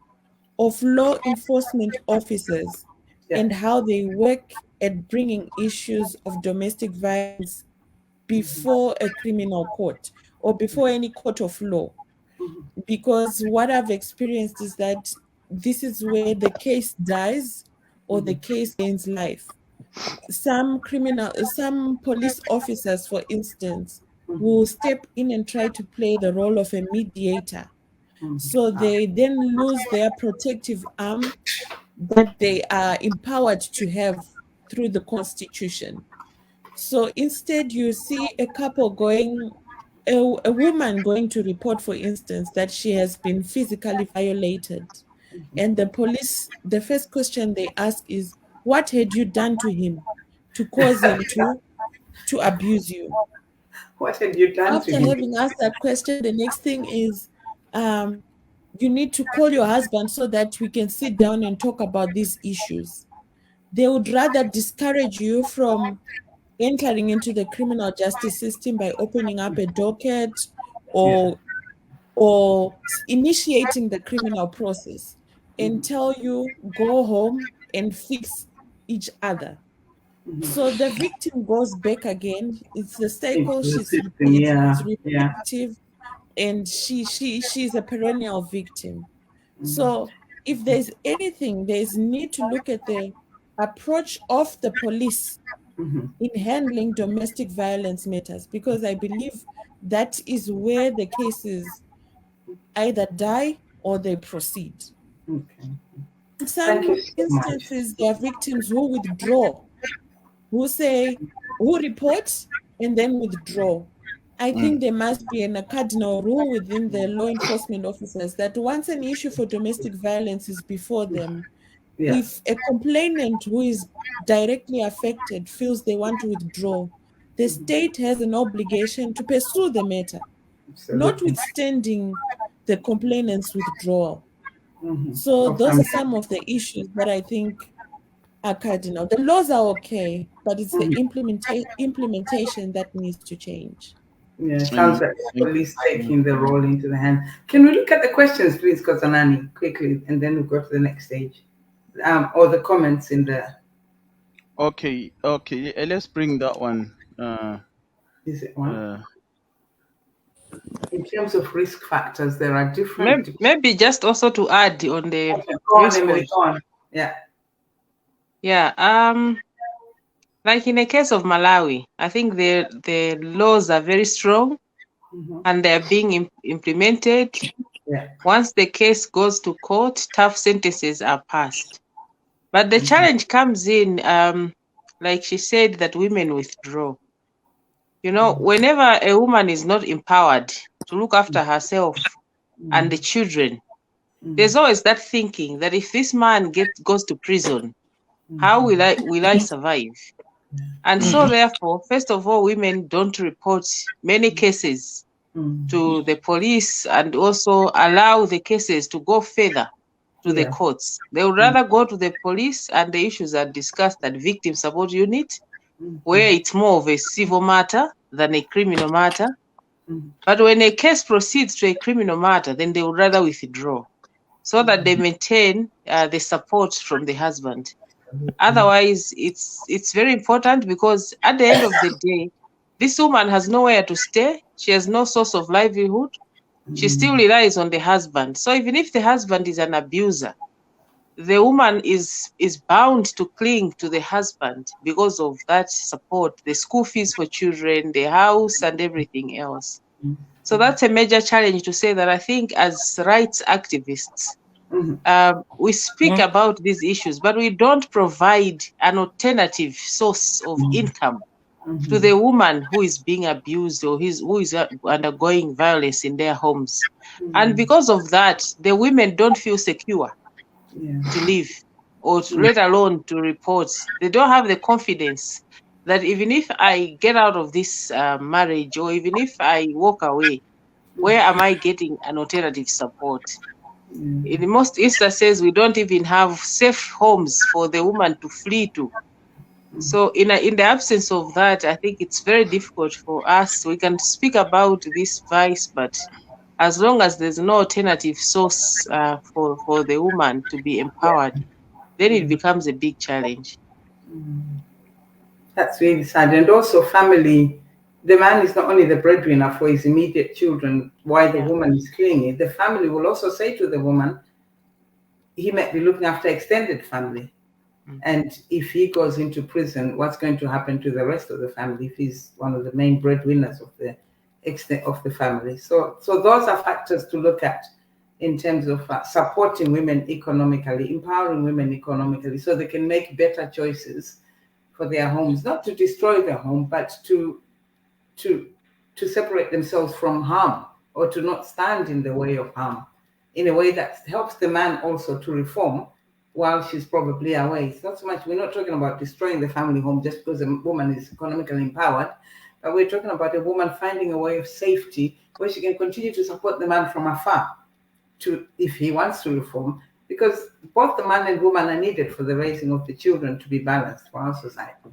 of law enforcement officers and how they work at bringing issues of domestic violence before a criminal court or before any court of law. Because what I've experienced is that this is where the case dies or the case gains life. Some police officers, for instance, will step in and try to play the role of a mediator. So they then lose their protective arm that they are empowered to have through the Constitution. So instead, you see a couple going, a woman going to report, for instance, that she has been physically violated. And the police, the first question they ask is, what had you done to him to cause him to abuse you? What had you done to After him? having asked that question, the next thing is, you need to call your husband so that we can sit down and talk about these issues. They would rather discourage you from entering into the criminal justice system by opening up a docket or initiating the criminal process and tell you go home and fix each other. So the victim goes back again. It's the cycle. Into the system, It's yeah. repetitive, and she's a perennial victim. So if there's anything, there's need to look at the approach of the police in handling domestic violence matters, because I believe that is where the cases either die or they proceed. Okay. In Thank some you so much. instances, there are victims who withdraw, who report and then withdraw. I think there must be a cardinal rule within the law enforcement officers that once an issue for domestic violence is before them, Yeah. if a complainant who is directly affected feels they want to withdraw, the state has an obligation to pursue the matter, Absolutely. notwithstanding the complainant's withdrawal. So those are some of the issues that I think are cardinal. The laws are okay, but it's the implementation that needs to change. Yeah, it sounds like the Thank police you. taking the role into the hand. Can we look at the questions, please, Kozanani, quickly, and then we'll go to the next stage? Or the comments in the... Okay, let's bring that one. Is it one? In terms of risk factors, there are Maybe, different... maybe just also to add on the Okay, go on, risk Emily, point. go on. Yeah. Yeah. Like in the case of Malawi, I think the laws are very strong and they're being implemented. Yeah. Once the case goes to court, tough sentences are passed. But the challenge comes in, like she said, that women withdraw. You know, whenever a woman is not empowered to look after herself and the children, there's always that thinking that if this man goes to prison, how will I survive? And so therefore, first of all, women don't report many cases to the police and also allow the cases to go further to the courts. They would rather go to the police and the issues are discussed at victim support unit, where it's more of a civil matter than a criminal matter. But when a case proceeds to a criminal matter, then they would rather withdraw so that they maintain the support from the husband. Otherwise, it's very important because at the end of the day, this woman has nowhere to stay. She has no source of livelihood. She still relies on the husband. So even if the husband is an abuser, the woman is bound to cling to the husband because of that support, the school fees for children, the house, and everything else. So that's a major challenge to say that I think as rights activists, we speak about these issues, but we don't provide an alternative source of income to the woman who is being abused or who is undergoing violence in their homes. And because of that, the women don't feel secure to live or let alone to report. They don't have the confidence that even if I get out of this marriage or even if I walk away, where am I getting an alternative support? In most instances, we don't even have safe homes for the woman to flee to. So in the absence of that, I think it's very difficult for us. We can speak about this vice, but as long as there's no alternative source for the woman to be empowered, then it becomes a big challenge. That's really sad. And also family, the man is not only the breadwinner for his immediate children while the woman is clingy, the family will also say to the woman, he might be looking after extended family. And if he goes into prison, what's going to happen to the rest of the family if he's one of the main breadwinners of the extent of the family? So those are factors to look at in terms of supporting women economically, empowering women economically, so they can make better choices for their homes, not to destroy their home, but to separate themselves from harm, or to not stand in the way of harm, in a way that helps the man also to reform while she's probably away. It's not so much, we're not talking about destroying the family home just because a woman is economically empowered, but we're talking about a woman finding a way of safety where she can continue to support the man from afar, if he wants to reform, because both the man and woman are needed for the raising of the children to be balanced for our society.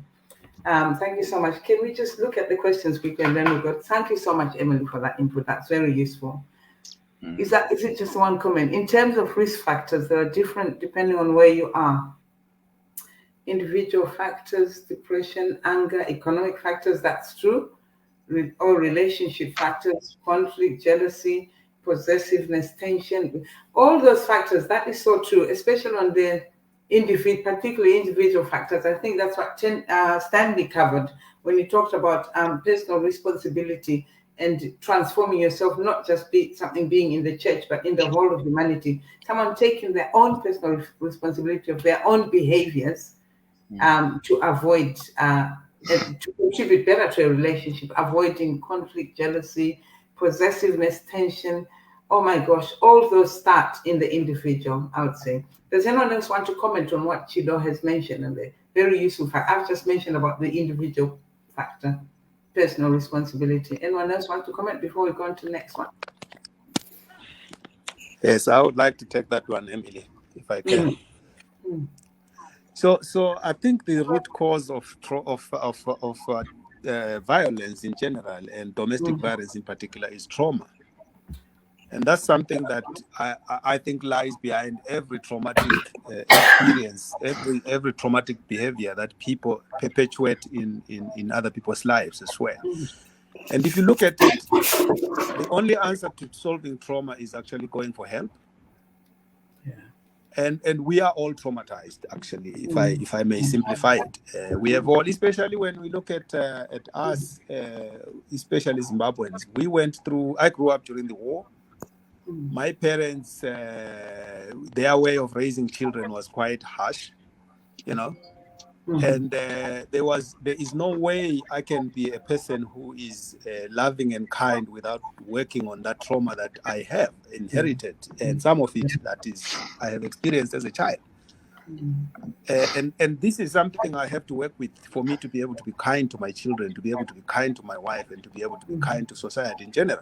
Thank you so much. Can we just look at the questions quickly and then we go? Thank you so much, Emily, for that input. That's very useful. Is it just one comment? In terms of risk factors, there are different depending on where you are. Individual factors, depression, anger, economic factors, that's true. Or relationship factors, conflict, jealousy, possessiveness, tension, all those factors, that is so true, especially on the particularly individual factors. I think that's what Stanley covered when he talked about personal responsibility and transforming yourself, not just something being in the church, but in the whole of humanity. Someone taking their own personal responsibility of their own behaviors to avoid, to contribute better to a relationship, avoiding conflict, jealousy, possessiveness, tension. Oh my gosh, all those start in the individual, I would say. Does anyone else want to comment on what Chido has mentioned? And the very useful fact, I've just mentioned about the individual factor, personal responsibility. Anyone else want to comment before we go on to the next one? Yes, I would like to take that one, Emily, if I can. So I think the root cause of violence in general and domestic violence in particular is trauma. And that's something that I think lies behind every traumatic experience, every traumatic behavior that people perpetuate in other people's lives as well. And if you look at it, the only answer to solving trauma is actually going for help. And we are all traumatized, actually, if I may simplify it. We have all, especially when we look at us, especially Zimbabweans. I grew up during the war. My parents, their way of raising children was quite harsh, and there is no way I can be a person who is loving and kind without working on that trauma that I have inherited, and some of it I have experienced as a child. And this is something I have to work with for me to be able to be kind to my children, to be able to be kind to my wife, and to be able to be kind to society in general.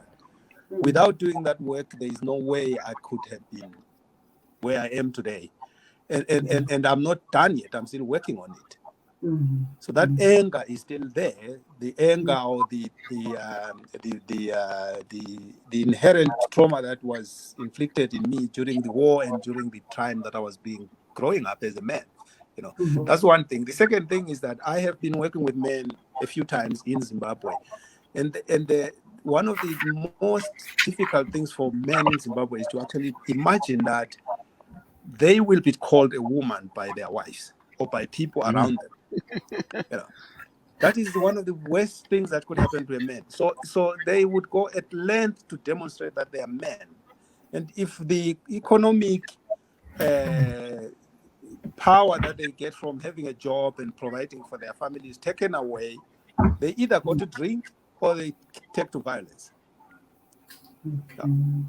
Without doing that work, there is no way I could have been where I am today. And I'm not done yet. I'm still working on it. So that anger is still there. The anger or the inherent trauma that was inflicted in me during the war and during the time that I was growing up as a man. That's one thing. The second thing is that I have been working with men a few times in Zimbabwe, and one of the most difficult things for men in Zimbabwe is to actually imagine that they will be called a woman by their wives or by people around them. That is one of the worst things that could happen to a man. So they would go at length to demonstrate that they are men. And if the economic power that they get from having a job and providing for their family is taken away, they either go to drink or they take to violence.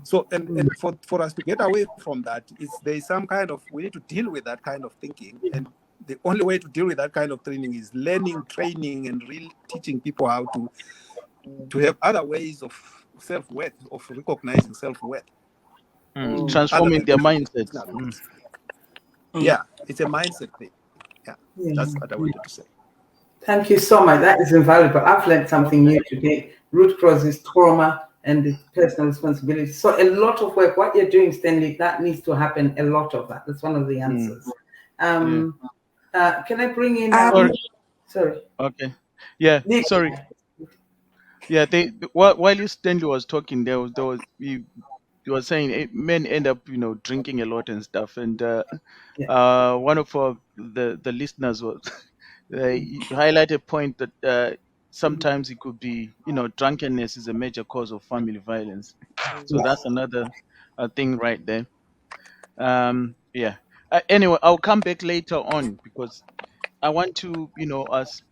So, and for us to get away from that, there's some kind of, we need to deal with that kind of thinking. And the only way to deal with that kind of training is learning, training, and really teaching people how to have other ways of self-worth, of recognizing self-worth. Transforming their mindset. Yeah, it's a mindset thing. Yeah, that's what I wanted to say. Thank you so much. That is invaluable. I've learned something new today. Root cause is trauma and the personal responsibility. So a lot of work, what you're doing, Stanley, that needs to happen. A lot of that. That's one of the answers. Yeah. Can I bring in? Sorry. Sorry. Okay. Yeah. Sorry. Yeah. While you Stanley was talking, you were saying men end up, drinking a lot and stuff. And one of the listeners was highlighted a point that sometimes it could be, drunkenness is a major cause of family violence. So Yes. that's another thing right there. Yeah. Anyway, I'll come back later on because I want to, us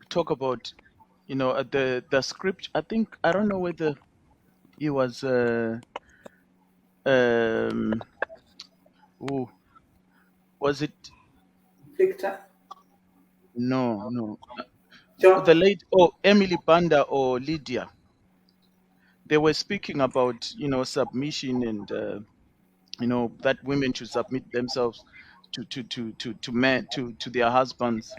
talk about, the script. I think I don't know whether it was um oh, was it Victor, no John. the late Emily Banda or Lydia. They were speaking about, submission and that women should submit themselves to men to their husbands,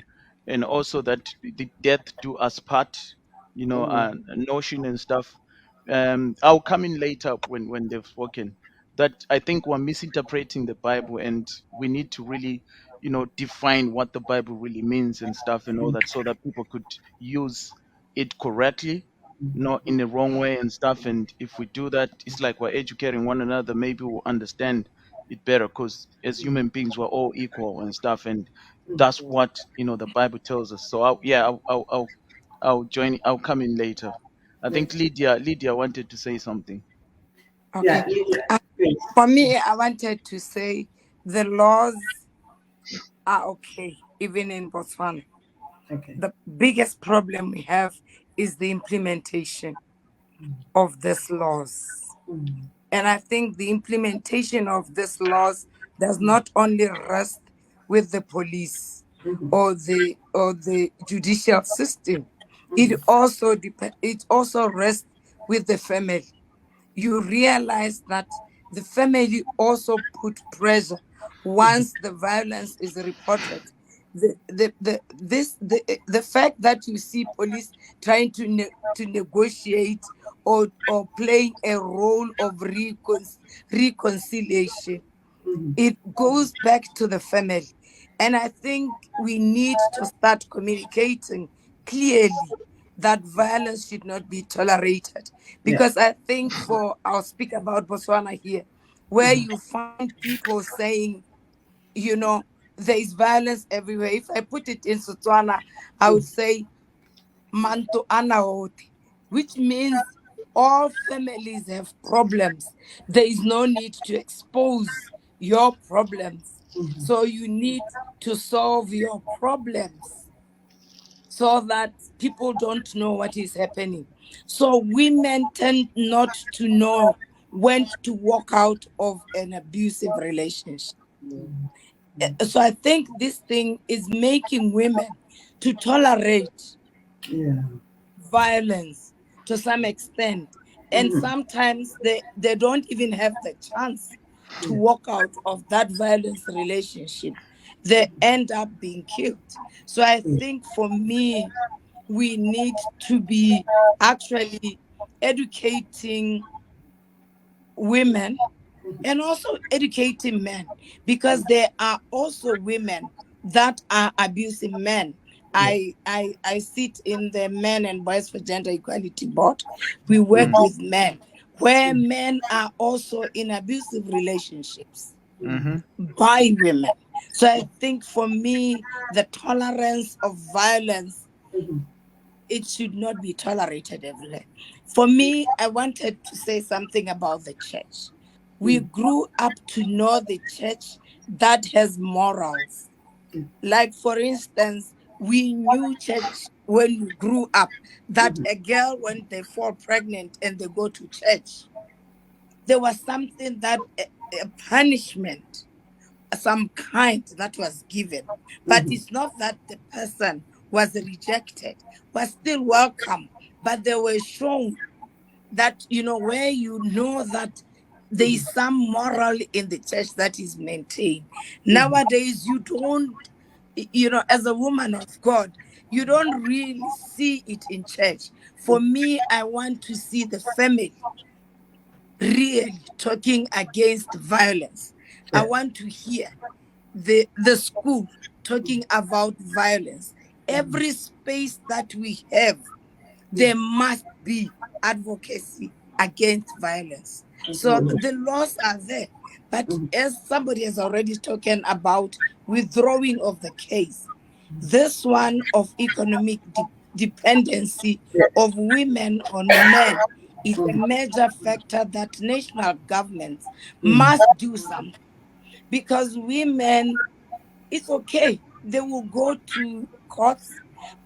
and also that the death do us part, notion and stuff. I'll come in later when they've spoken. That I think we're misinterpreting the Bible, and we need to really, define what the Bible really means and stuff and all that, so that people could use it correctly, not in the wrong way and stuff. And if we do that, it's like we're educating one another. Maybe we'll understand it better, because as human beings, we're all equal and stuff. And that's what, the Bible tells us. So I'll join. I'll come in later. I Yes. think Lydia wanted to say something. Yeah. Okay. Lydia, Uh, please. for me, I wanted to say the laws are okay, even in Botswana. Okay. The biggest problem we have is the implementation of these laws. And I think the implementation of these laws does not only rest with the police or the judicial system. It also rests with the family. You realize that the family also put pressure once the violence is reported. The fact that you see police trying to negotiate or playing a role of reconciliation, it goes back to the family. And I think we need to start communicating clearly that violence should not be tolerated. Yeah. Because I think I'll speak about Botswana here, where you find people saying, there is violence everywhere. If I put it in Setswana, I would say, Manto anaote, which means all families have problems. There is no need to expose your problems. So you need to solve your problems so that people don't know what is happening. So women tend not to know when to walk out of an abusive relationship. So I think this thing is making women to tolerate Yeah. violence to some extent. And sometimes they don't even have the chance to walk out of that violence relationship. They end up being killed. So I think for me, we need to be actually educating women and also educating men, because there are also women that are abusing men. I sit in the Men and Boys for Gender Equality Board. We work with men where men are also in abusive relationships Mm-hmm. by women. So I think for me, the tolerance of violence, it should not be tolerated everywhere. For me, I wanted to say something about the church. We grew up to know the church that has morals. Like, for instance, we knew church when we grew up, that a girl, when they fall pregnant and they go to church, there was something that a punishment, some kind that was given. But it's not that the person was rejected, was still welcome, but they were shown that, where that there is some moral in the church that is maintained. Nowadays, you don't, as a woman of God, you don't really see it in church. For me, I want to see the family really talking against violence. I want to hear the school talking about violence. Every space that we have, there must be advocacy against violence. So the laws are there. But as somebody has already spoken about withdrawing of the case, this one of economic dependency of women on men is a major factor that national governments must do something, because women, it's okay, they will go to courts,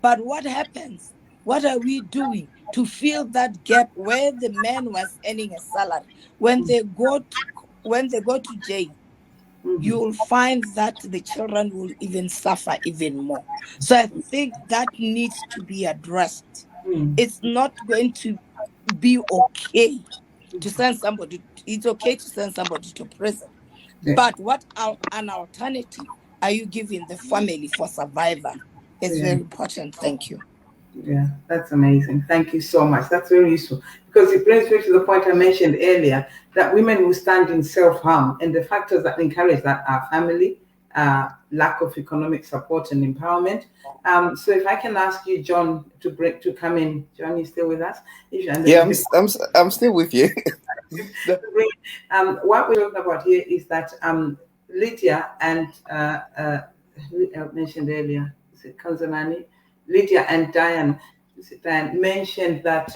but what happens? What are we doing to fill that gap where the man was earning a salary? When they go to jail, you will find that the children will even suffer even more. So I think that needs to be addressed. It's not going to be okay to send somebody. It's okay to send somebody to prison, but what an alternative are you giving the family for survival? It's very important. Thank you. Yeah, that's amazing. Thank you so much. That's very useful, because it brings me to the point I mentioned earlier, that women will stand in self-harm, and the factors that encourage that are family, lack of economic support and empowerment. So if I can ask you, John, to come in. John, you still with us? Yeah, I'm still with you. What we're talking about here is that Lydia and who I mentioned earlier, is it Kanzanani? Lydia and Diane mentioned that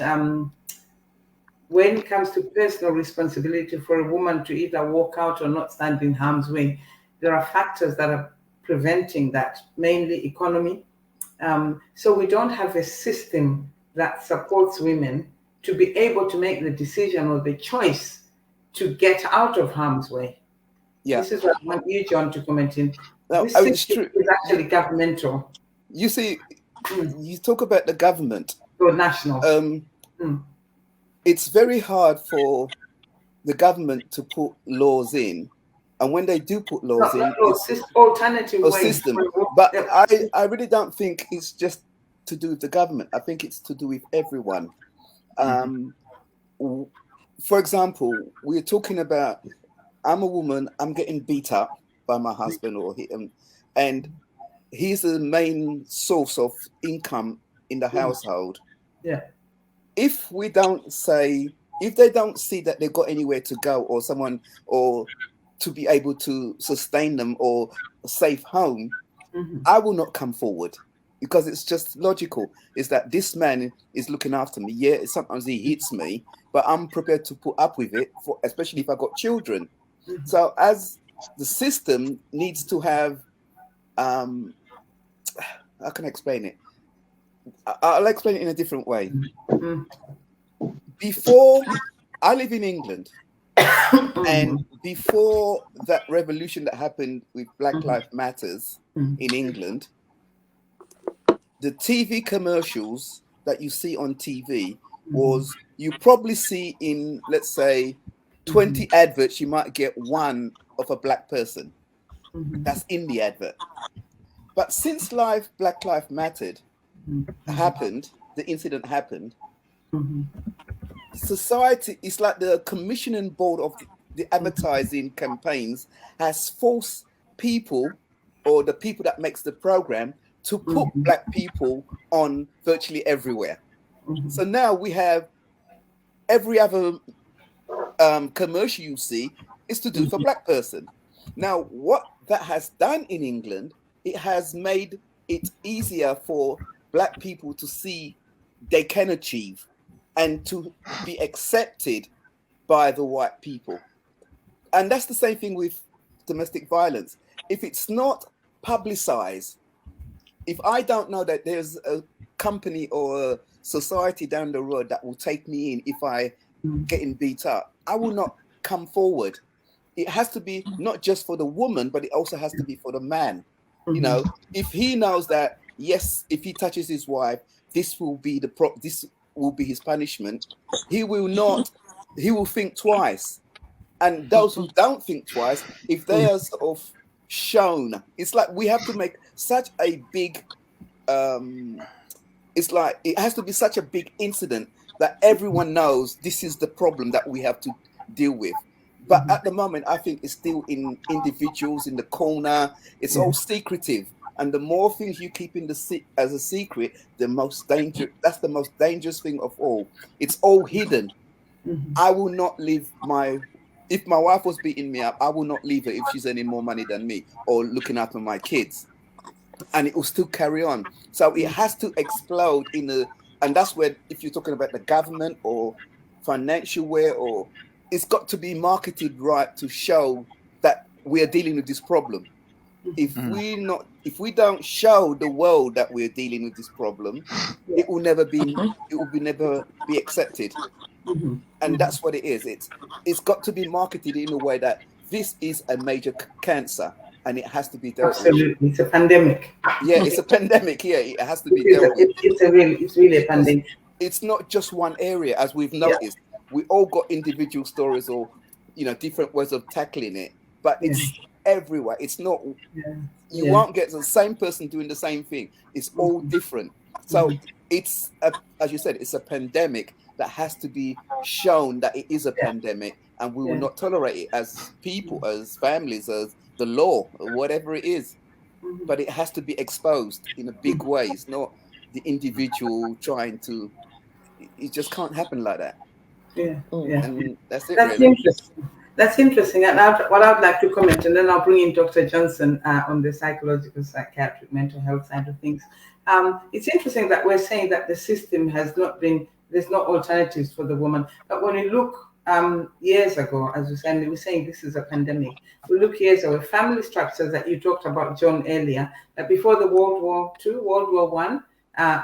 when it comes to personal responsibility for a woman to either walk out or not stand in harm's way, there are factors that are preventing that, mainly economy. So we don't have a system that supports women to be able to make the decision or the choice to get out of harm's way. Yeah. This is what I want you, John, to comment in. No, This it's system true. is actually governmental. You see, you talk about the government. Or national. It's very hard for the government to put laws in, and when they do put laws in, it's alternative a ways. system. But I really don't think it's just to do with the government. I think it's to do with everyone. For example, we're talking about, I'm a woman, I'm getting beat up by my husband or him, and he's the main source of income in the household. Yeah. If they don't see that they've got anywhere to go, or someone, or to be able to sustain them, or a safe home, I will not come forward, because it's just logical. Is that this man is looking after me. Yeah, sometimes he hits me, but I'm prepared to put up with it, especially if I got children. So as the system needs to have, how can I explain it? I'll explain it in a different way. Before, I live in England, and before that revolution that happened with Black Lives Matters in England, the TV commercials that you see on TV was, you probably see in, let's say, 20 adverts, you might get one of a black person. That's in the advert. But since Black Lives Mattered happened, the incident happened, society is like the commissioning board of the advertising campaigns has forced people, or the people that makes the program, to put black people on virtually everywhere. So now we have every other commercial you see is to do for black person. Now, what that has done in England, it has made it easier for black people to see they can achieve and to be accepted by the white people. And that's the same thing with domestic violence. If it's not publicized, if I don't know that there's a company or a society down the road that will take me in if I getting beat up, I will not come forward. It has to be not just for the woman, but it also has to be for the man. You know, if he knows that, yes, if he touches his wife, this will be this will be his punishment, he will think twice. And those who don't think twice, if they are sort of shown, it's like we have to make such a big it's like it has to be such a big incident that everyone knows this is the problem that we have to deal with. But at the moment, I think it's still in individuals in the corner. It's all secretive, and the more things you keep in as a secret, the most danger. That's the most dangerous thing of all. It's all hidden. I will not leave my. If my wife was beating me up, I will not leave her if she's earning more money than me or looking after my kids, and it will still carry on. So it has to explode in a, and that's where if you're talking about the government or financial way, or it's got to be marketed right to show that we are dealing with this problem. If we don't show the world that we're dealing with this problem, it will never be accepted. And that's what it is. It's got to be marketed in a way that this is a major cancer and it has to be dealt with. Absolutely, it's a pandemic. Yeah, it's a pandemic. Yeah, it has to be dealt with. It's really a pandemic. It's not just one area, as we've noticed. We all got individual stories or different ways of tackling it, but it's everywhere. It's not. You won't get the same person doing the same thing. It's all different. So it's as you said, it's a pandemic that has to be shown that it is a pandemic, and we will not tolerate it as people, as families, as the law, or whatever it is. But it has to be exposed in a big way. It's not the individual trying to. It just can't happen like that. And that's it. That's really interesting. That's interesting. And what I'd like to comment, and then I'll bring in Dr. Johnson on the psychological, psychiatric, mental health side of things. It's interesting that we're saying that the system has not been, there's no alternatives for the woman. But when we look years ago, as we said, we were saying this is a pandemic. We look years ago, family structures that you talked about, John, earlier, that before the World War II, World War One,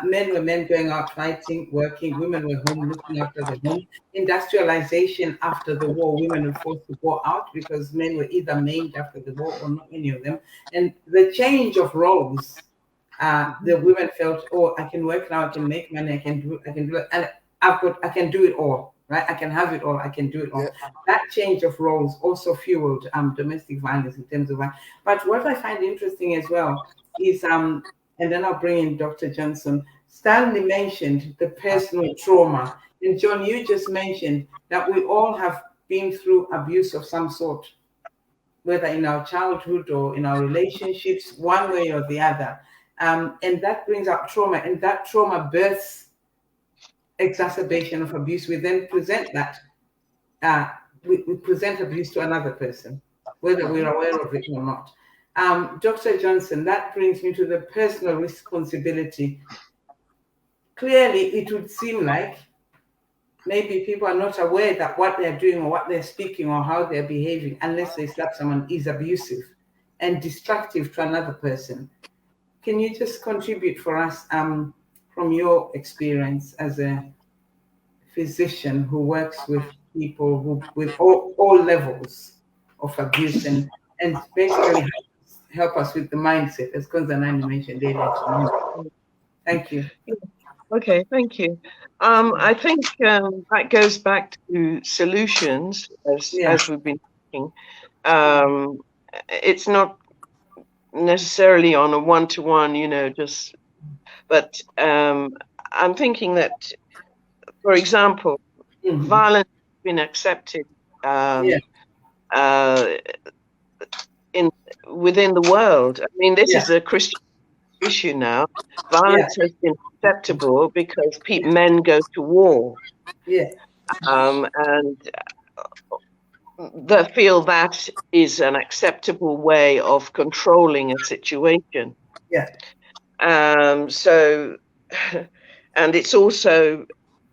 men were men going out fighting, working, women were home looking after the home. Industrialization after the war, women were forced to go out because men were either maimed after the war or not many of them. And the change of roles, the women felt, oh, I can work now, I can make money, I can do it, and I can do it all, right? I can have it all, I can do it all. That change of roles also fueled domestic violence in terms of violence. But what I find interesting as well is and then I'll bring in Dr. Johnson. Stanley mentioned the personal trauma. And John, you just mentioned that we all have been through abuse of some sort, whether in our childhood or in our relationships, one way or the other. And that brings up trauma, and that trauma births exacerbation of abuse. We then present that, we present abuse to another person, whether we're aware of it or not. Dr. Johnson, that brings me to the personal responsibility. Clearly, it would seem like maybe people are not aware that what they're doing or what they're speaking or how they're behaving, unless they slap someone, is abusive and destructive to another person. Can you just contribute for us from your experience as a physician who works with people who with all levels of abuse and basically help us with the mindset, as Konzanani mentioned earlier tonight. Thank you. Okay, thank you. I think that goes back to solutions, as we've been talking. It's not necessarily on a one-to-one, but I'm thinking that, for example, violence has been accepted within the world. I mean, this is a Christian issue now. Violence has been acceptable because men go to war. And they feel that is an acceptable way of controlling a situation. So, and it's also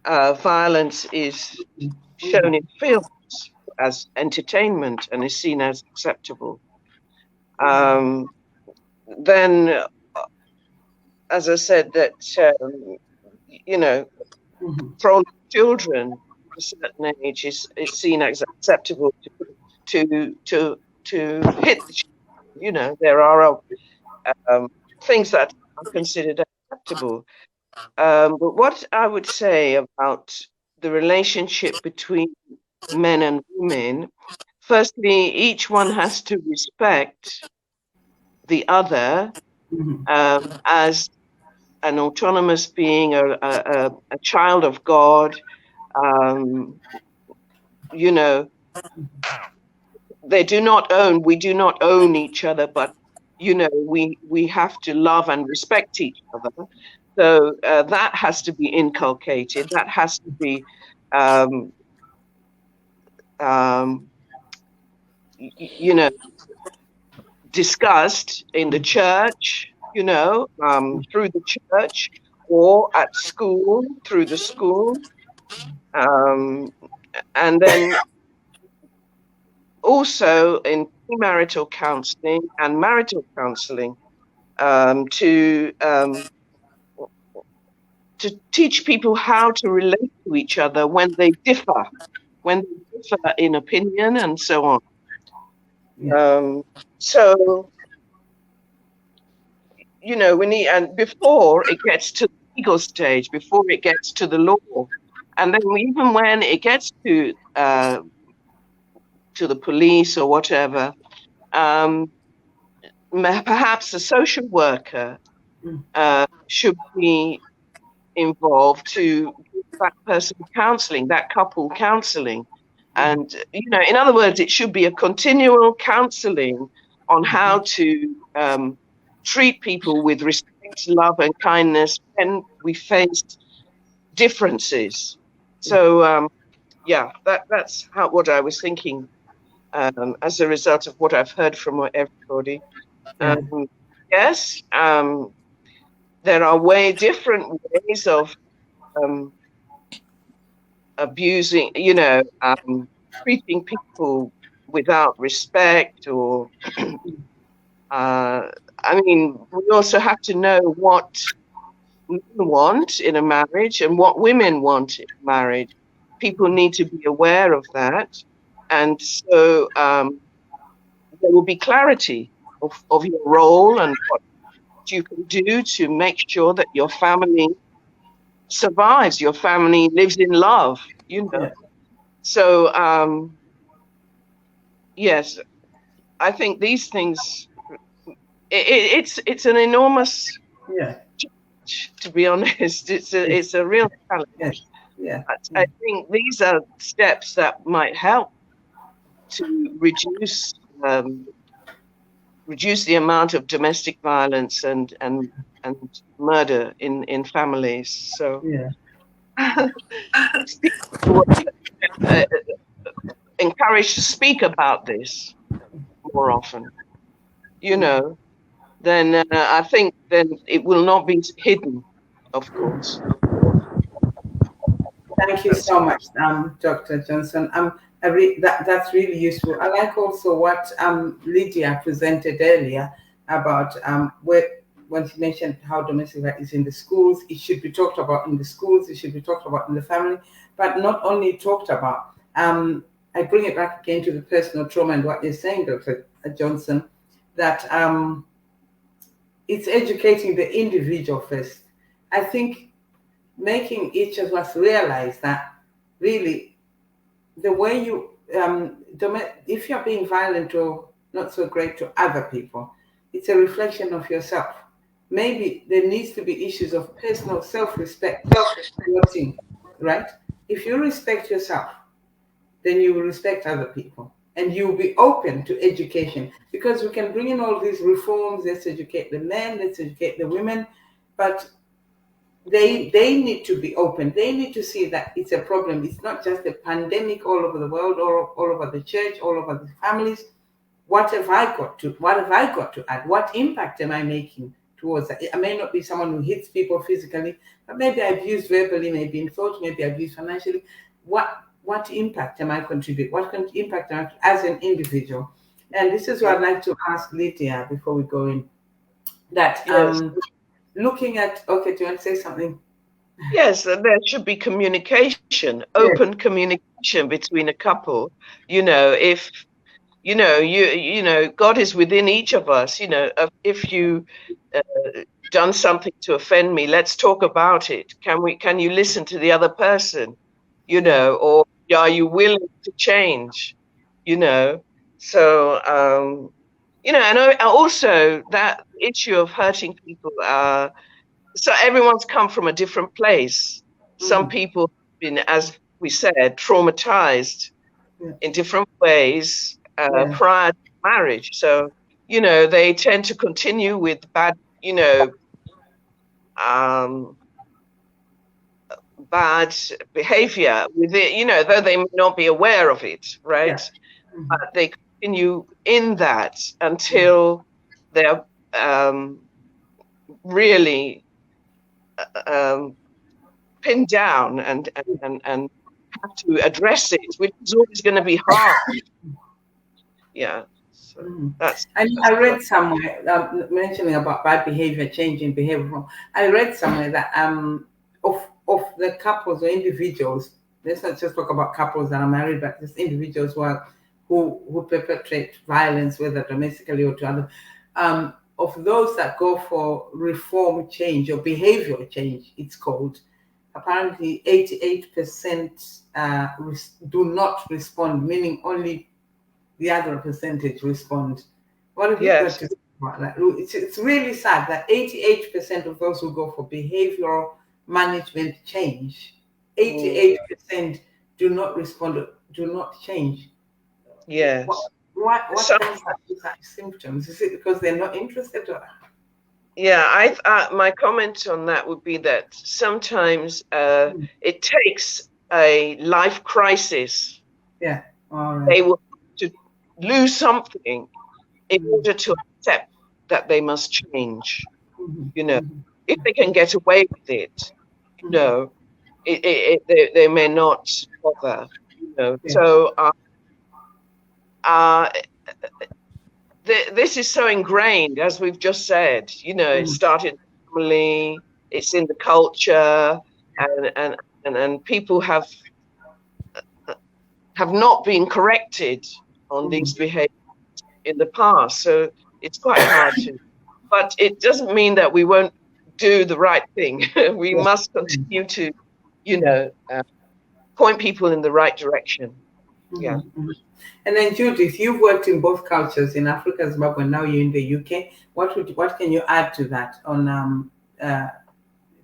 violence is shown in films as entertainment and is seen as acceptable. Then, as I said, that controlling children at a certain age is seen as acceptable to hit the children. There are things that are considered acceptable. But what I would say about the relationship between men and women, firstly, each one has to respect the other as an autonomous being, a child of God. You know, we do not own each other, but you know, we have to love and respect each other. So that has to be inculcated. That has to be, um, you know, discussed in the church. You know, through the church, or at school through the school, and then also in premarital counselling and marital counselling, to teach people how to relate to each other when they differ in opinion and so on. So, you know, we need, and before it gets to the legal stage, before it gets to the law, and then even when it gets to the police or whatever, perhaps a social worker should be involved to give that person counselling, that couple counselling. And, you know, in other words, it should be a continual counselling on how to treat people with respect, love, and kindness when we face differences. So, yeah, that's what I was thinking as a result of what I've heard from everybody. Yes, there are different ways of abusing, you know, treating people without respect, or I mean, we also have to know what men want in a marriage and what women want in marriage. People need to be aware of that, and so there will be clarity of your role and what you can do to make sure that your family survives, your family lives in love, you know. So yes, I think these things, it's an enormous challenge, to be honest. It's a real challenge. But I think these are steps that might help to reduce the amount of domestic violence and murder in families. So if people were encouraged to speak about this more often, you know, then I think then it will not be hidden, of course. Thank you so much, Dr. Johnson. That's really useful. I like also what Lydia presented earlier about when she mentioned how domestic violence is in the schools. It should be talked about in the schools. It should be talked about in the family, but not only talked about. I bring it back again to the personal trauma and what you're saying, Dr. Johnson, that it's educating the individual first. I think making each of us realize that really the way you, if you're being violent or not so great to other people, it's a reflection of yourself. Maybe there needs to be issues of personal self-respect, right? If you respect yourself, then you will respect other people, and you will be open to education, because we can bring in all these reforms. Let's educate the men, let's educate the women, but they need to be open. They need to see that it's a problem. It's not just a pandemic all over the world, or all over the church, all over the families. What have I got to add? What impact am I making towards that? I may not be someone who hits people physically, but maybe I've used verbally, maybe in thought, maybe I've used financially. What impact am I contributing? What impact am I as an individual? And this is what I'd like to ask Lydia before we go in. That looking at, okay, do you want to say something? Yes, there should be communication, open communication between a couple. You know, if you know, God is within each of us. You know, if you done something to offend me, let's talk about it. Can you listen to the other person? You know, or are you willing to change? You know, so you know, and also that issue of hurting people. so everyone's come from a different place. Some people have been, as we said, traumatized in different ways prior to marriage. So, you know, they tend to continue with bad, you know, bad behavior with it, you know, though they may not be aware of it, right? But they continue in that until they're really pinned down and have to address it, which is always going to be hard. Yeah. So that's. I read somewhere mentioning about bad behavior, changing behavior. I read somewhere that of the couples or individuals. Let's not just talk about couples that are married, but just individuals who perpetrate violence, whether domestically or to others. Of those that go for reform change or behavioral change, it's called. Apparently, 88% do not respond, meaning only the other percentage respond. What have you got to say about that? It's really sad that 88% of those who go for behavioral management change, 88% do not respond, do not change. Yes. What causes such symptoms? Is it because they're not interested? Or? Yeah, my comment on that would be that sometimes it takes a life crisis. Yeah. All right. They will to lose something in order to accept that they must change. You know, if they can get away with it, you know, they may not bother. You know, so this is so ingrained, as we've just said. You know, it started in the family, it's in the culture, and people have not been corrected on these behaviors in the past. So it's quite hard to. But it doesn't mean that we won't do the right thing. We must continue to, you know, point people in the right direction. Yeah. And then Judith, you've worked in both cultures, in Africa, Zimbabwe, and now you're in the UK. What can you add to that on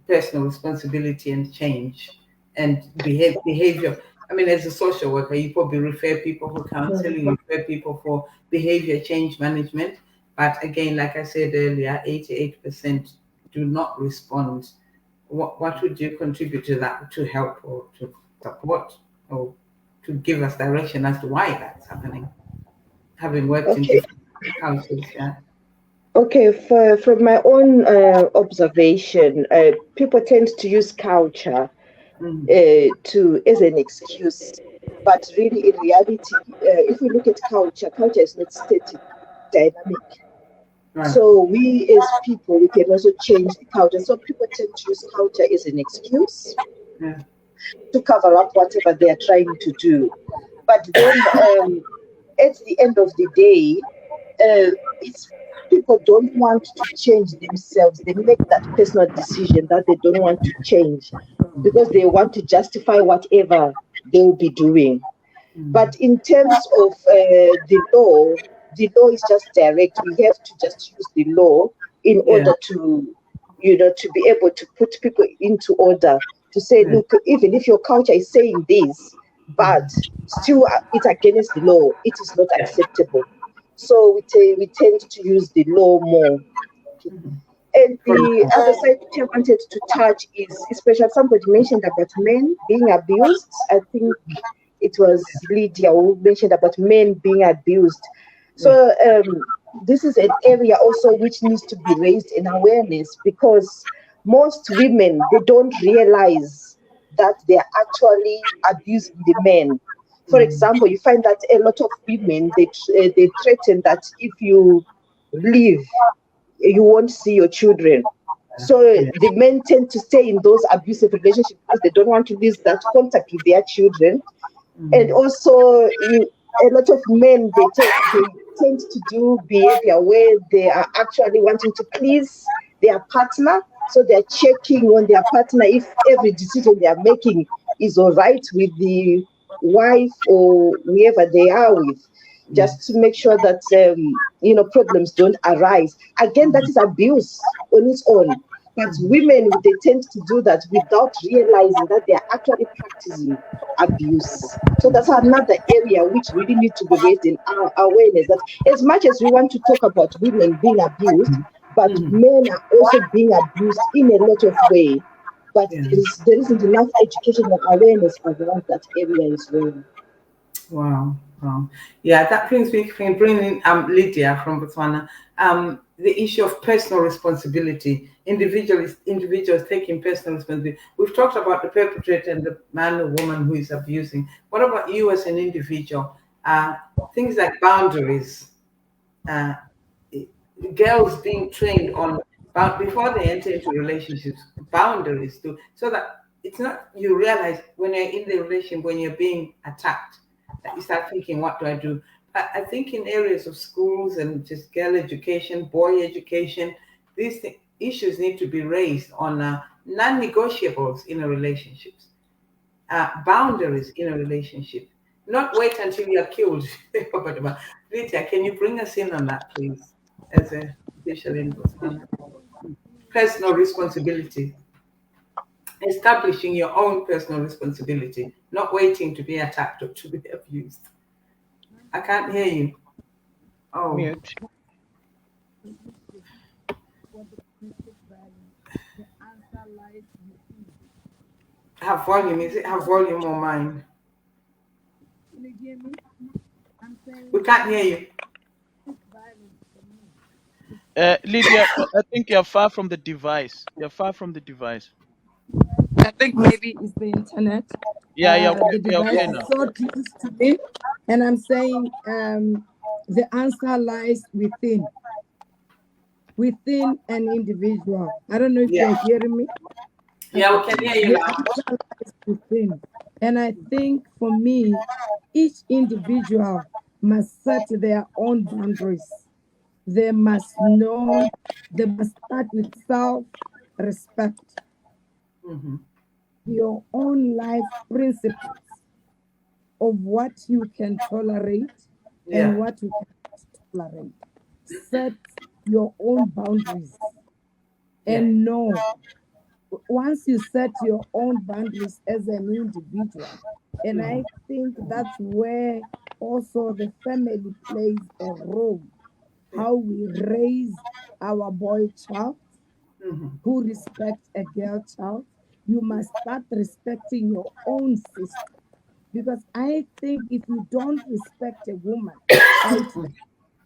personal responsibility and change and behavior? I mean, as a social worker, you probably refer people for counseling, you refer people for behavior change management. But again, like I said earlier, 88% do not respond. What would you contribute to that, to help or to support or to give us direction as to why that's happening, having worked in different cultures? Yeah. Okay, from my own observation, people tend to use culture as an excuse, but really in reality, if we look at culture is not static, dynamic. Right. So we as people, we can also change the culture. So people tend to use culture as an excuse to cover up whatever they are trying to do. But then at the end of the day, it's people don't want to change themselves. They make that personal decision that they don't want to change because they want to justify whatever they will be doing. But in terms of the law is just direct. We have to just use the law in order to, you know, to be able to put people into order, to say, look, even if your culture is saying this, but still it's against the law, it is not acceptable. So we tend to use the law more. And the other side which I wanted to touch is, especially somebody mentioned about men being abused. I think it was Lydia who mentioned about men being abused. So this is an area also which needs to be raised in awareness, because most women, they don't realize that they're actually abusing the men. For example, you find that a lot of women, they threaten that if you leave, you won't see your children. So the men tend to stay in those abusive relationships because they don't want to lose that contact with their children. And also, a lot of men, they tend to do behavior where they are actually wanting to please their partner. So they're checking on their partner if every decision they are making is all right with the wife or whoever they are with, just to make sure that, problems don't arise. Again, that is abuse on its own. But women, they tend to do that without realizing that they are actually practicing abuse. So that's another area which really needs to be raised in our awareness, that as much as we want to talk about women being abused, but men are also being abused in a lot of way. But there isn't enough education and awareness around that area as well. Wow, wow. Yeah, that brings me, can bring in Lydia from Botswana. The issue of personal responsibility, individuals taking personal responsibility. We've talked about the perpetrator and the man or woman who is abusing. What about you as an individual? Things like boundaries, uh, girls being trained on before they enter into relationships, boundaries too, so that it's not, you realize when you're in the relationship, when you're being attacked, that you start thinking, what do I do? I think in areas of schools and just girl education, boy education, these issues need to be raised on non-negotiables in a relationships, boundaries in a relationship. Not wait until you're killed. Lydia, can you bring us in on that, please, as a official in Botswana? Personal responsibility. Establishing your own personal responsibility, not waiting to be attacked or to be abused. I can't hear you. Oh, Mute. have volume. Is it have volume or mine? We can't hear you. Lydia, I think you're far from the device. You're far from the device. I think maybe it's the internet. Yeah, The you're device okay is now. so close to me, and I'm saying the answer lies within an individual. I don't know if Yeah. you're hearing me. Yeah, we can hear you The now. answer lies within, and I think for me, each individual must set their own boundaries. They must know. They must start with self-respect, Mm-hmm. your own life principles of what you can tolerate and Yeah. what you cannot tolerate. Set your own boundaries Yeah. and know, once you set your own boundaries as an individual, and I think that's where also the family plays a role, how we raise our boy child, Mm-hmm. who respects a girl child. You must start respecting your own sister. Because I think if you don't respect a woman outside,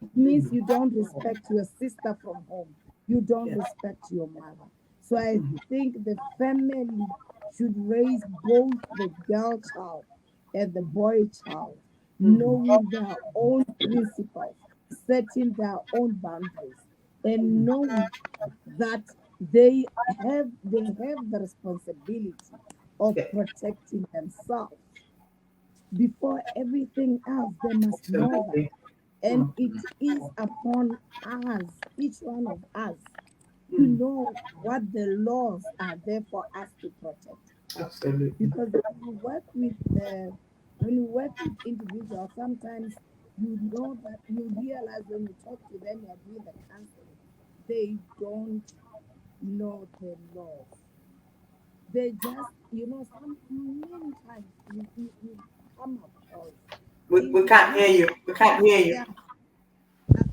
it means you don't respect your sister from home. You don't Yeah. respect your mother. So I Mm-hmm. think the family should raise both the girl child and the boy child, Mm-hmm. knowing their own principles, setting their own boundaries, and knowing that they have the responsibility of Yeah. protecting themselves. Before everything else, they must know that. Absolutely. And Mm-hmm. it is upon us, each one of us, to Mm-hmm. know what the laws are there for us to protect. Absolutely. Because when you work with individuals, sometimes you know that you realize when you talk to them, you're doing the counseling, they don't know the laws. They just, some many times you come across We can't hear you. individuals. We can't hear you. Yeah.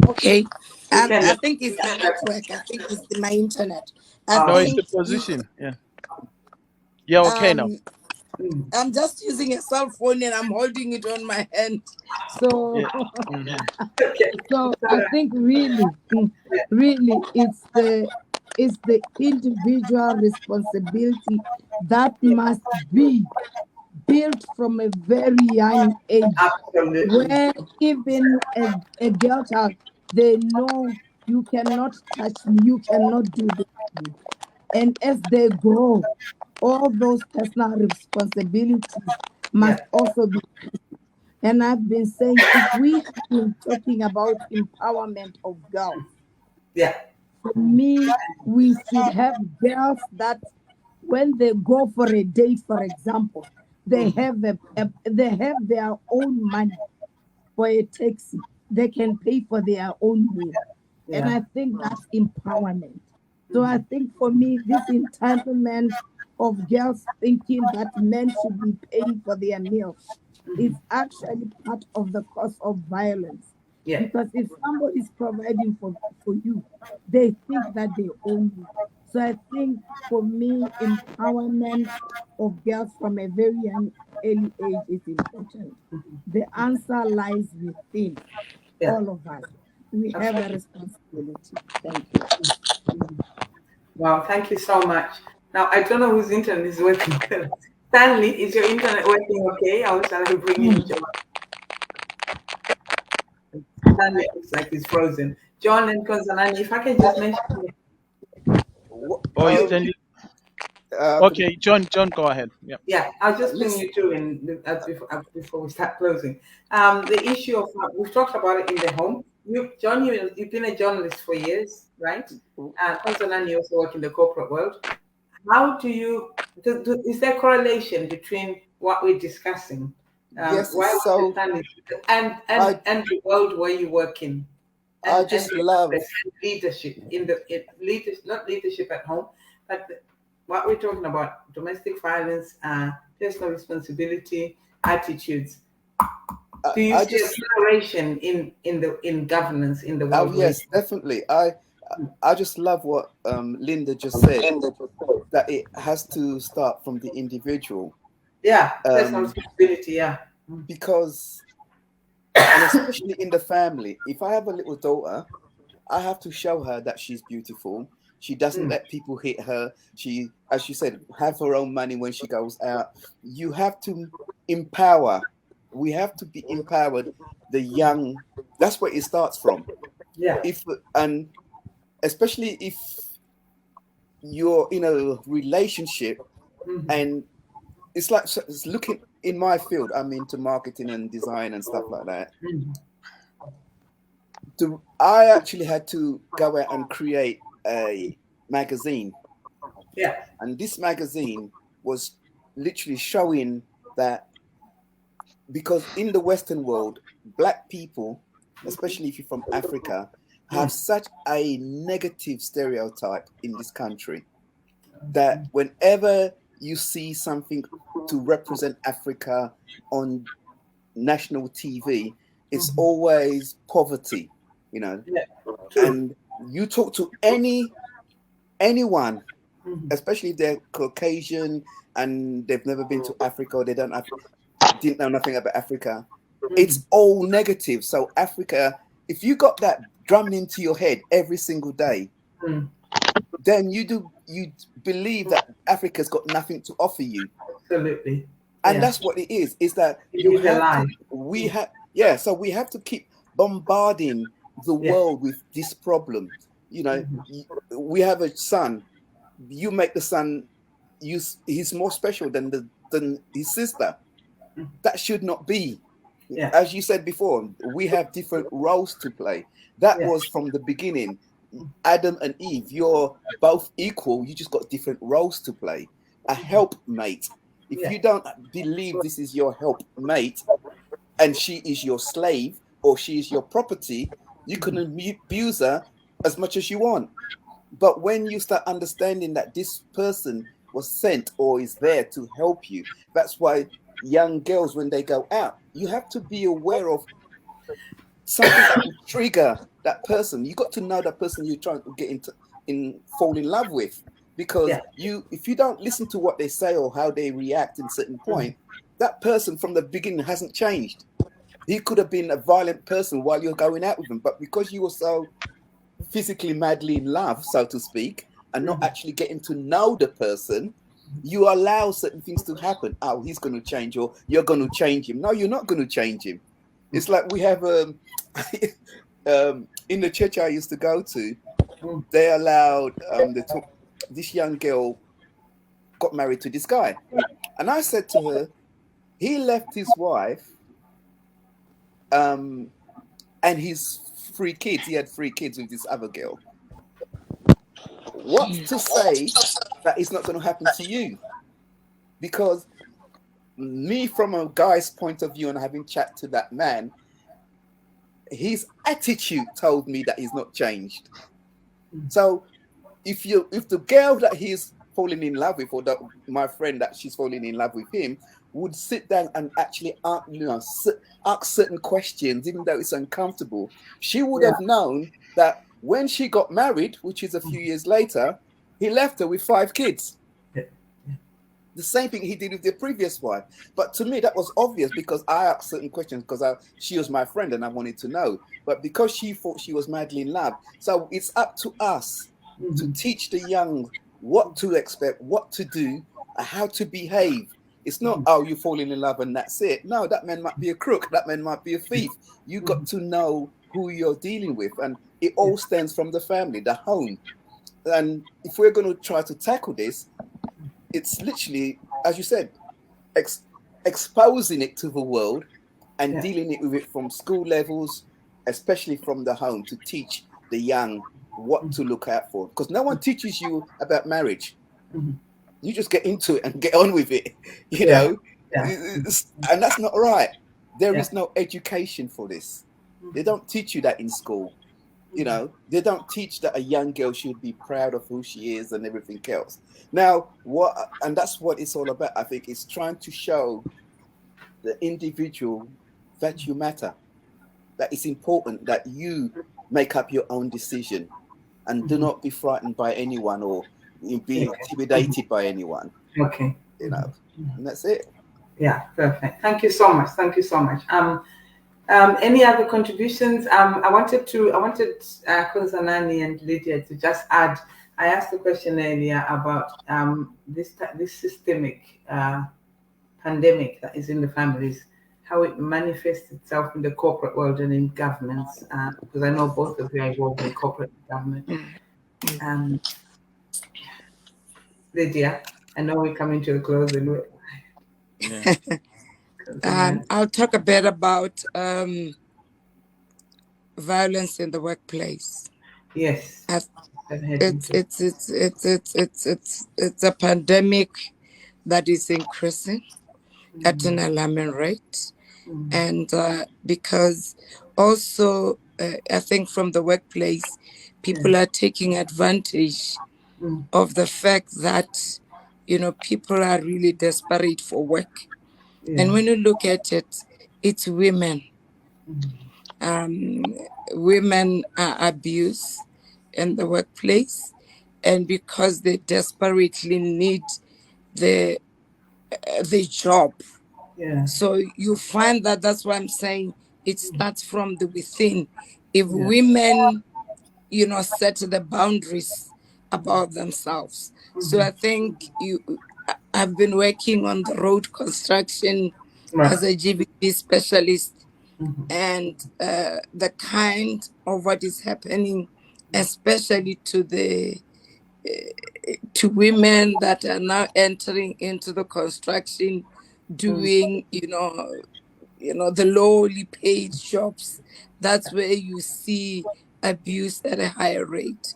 Okay. We can. I think it's the network. I think it's my internet. I No, Oh. it's the think position. Yeah. Yeah, okay now. um Mm. I'm just using a cell phone and I'm holding it on my hand. So Yeah. Hmm. Okay. so So, I think really it's the individual responsibility that yeah. must be built from a very young age, Absolutely. where even a girl child, they know you cannot touch me, you cannot do this to me. And as they grow, all those personal responsibilities Yeah. must also be. And I've been saying, if we have been talking about empowerment of girls, Yeah. for me, we should have girls that when they go for a date, for example, they Mm. have they have their own money for a taxi. They can pay for their own meal. And Yeah. I think that's empowerment. So I think for me, this entitlement of girls thinking that men should be paying for their meals is actually part of the cause of violence. Yeah. Because if somebody is providing for you, they think that they own you. So I think for me, empowerment of girls from a very young early age is important. The answer lies within Yeah. all of us. We have a Okay. responsibility. Thank you. Wow, thank you so much. Now, I don't know whose internet is working. Stanley, is your internet working okay? Or shall I bring in John? Stanley looks like he's frozen. John and Konzanani, if I can just mention Oh, is you, Stanley? Could you, Okay, John, go ahead. Yeah. yeah, I'll just bring listen, you two in before we start closing. The issue of we've talked about it in the home. John, you've been a journalist for years, right? Konzanani, you also work in the corporate world. How do you is there correlation between what we're discussing? yes, Why would so Stanley and I the world where you work in I and just the love, leadership leadership, not leadership at home, but what we're talking about: domestic violence, personal responsibility, attitudes. Do you I see a just, correlation in governance in the oh world where yes, definitely. I just love what Linda just said, that it has to start from the individual, yeah, personal um, responsibility, yeah. because, and especially in the family, if I have a little daughter, I have to show her that she's beautiful. She doesn't Mm, let people hit her. She, as you said, have her own money when she goes out. You have to empower. We have to be empowered. The young. That's where it starts from. yeah. If, and especially if you're in a relationship, Mhm. and it's like, it's looking in my field. I'm into marketing and design and stuff like that. Mhm. I actually had to go out and create a magazine, Yeah. and this magazine was literally showing that, because in the Western world, black people, especially if you're from Africa, have Mm. such a negative stereotype in this country that whenever you see something to represent Africa on national TV, it's Mhm. always poverty, you know. Yeah. True. And you talk to anyone, Mhm. especially if they're Caucasian and they've never been to Africa, or they didn't know nothing about Africa, Mhm. it's all negative. So Africa, if you got that drummed into your head every single day, Mm. then you believe that Africa's got nothing to offer you. Absolutely. And Yeah. that's what it is that It you is a have to, lie. we have, yeah, so we have to keep bombarding the Yeah. world with this problem. You know, Mhm. we have a son, you make the son, he's more special than his sister. That should not be. Yeah. As you said before, we have different roles to play. That Yeah. was from the beginning. Adam and Eve, you're both equal, you just got different roles to play. A helpmate. If Yeah. you don't believe this is your helpmate and she is your slave or she is your property, you can abuse her as much as you want. But when you start understanding that this person was sent or is there to help you, that's why young girls, when they go out, you have to be aware of something that will trigger that person. You got to know that person you're trying to get into, in fall in love with, because Yeah. if you don't listen to what they say or how they react in certain point, that person from the beginning hasn't changed. He could have been a violent person while you're going out with him, but because you were so physically madly in love, so to speak, and not Mhm. actually getting to know the person, you allow certain things to happen. Oh, he's going to change, or you're going to change him. No, you're not going to change him. It's like we have in the church I used to go to, Mm. they allowed this young girl got married to this guy, and I said to her, he left his wife um, and his 3 kids. He had 3 kids with this other girl. What's to say that it's not going to happen to you? Because me, from a guy's point of view, and having chat to that man, his attitude told me that he's not changed. So if the girl that he's falling in love with, or that my friend that she's falling in love with him, would sit down and actually ask certain questions, even though it's uncomfortable, she would Yeah. have known that when she got married, which is a few years later, he left her with 5 kids. Yeah. The same thing he did with the previous wife. But to me, that was obvious because I asked certain questions because she was my friend and I wanted to know. But because she thought she was madly in love, so it's up to us to teach the young what to expect, what to do, and how to behave. It's not, oh, you're falling in love and that's it. No, that man might be a crook. That man might be a thief. You got to know who you're dealing with. And it all stems from the family, the home. And if we're going to try to tackle this, it's literally, as you said, exposing it to the world and Yeah. dealing it with it from school levels, especially from the home, to teach the young what to look out for. Because no one teaches you about marriage. You just get into it and get on with it, you Yeah. know? Yeah. And that's not right. There Yeah. is no education for this. They don't teach you that in school. You know, they don't teach that a young girl should be proud of who she is and everything else. Now, and that's what it's all about. I think it's trying to show the individual that you matter, that it's important that you make up your own decision and do not be frightened by anyone or be intimidated by anyone. Okay. You know, and that's it. Yeah, perfect. Thank you so much. Thank you so much. Any other contributions? I wanted Konzanani and Lydia to just add. I asked a question earlier about this systemic pandemic that is in the families, how it manifests itself in the corporate world and in governments. Because I know both of you are involved in corporate government. Lydia, I know we're coming to a close anyway. Yeah. I'll talk a bit about violence in the workplace. Yes. It's a pandemic that is increasing at an alarming rate, and because also I think from the workplace, people are taking advantage of the fact that people are really desperate for work. And when you look at it, it's women. Women are abused in the workplace, and because they desperately need the job. Yeah. So you find that that's why I'm saying it starts from the within. If Yeah. women, set the boundaries about themselves. So I think I've been working on the road construction Right. as a GBP specialist, and the kind of what is happening, especially to women that are now entering into the construction, doing the lowly paid jobs. That's where you see abuse at a higher rate,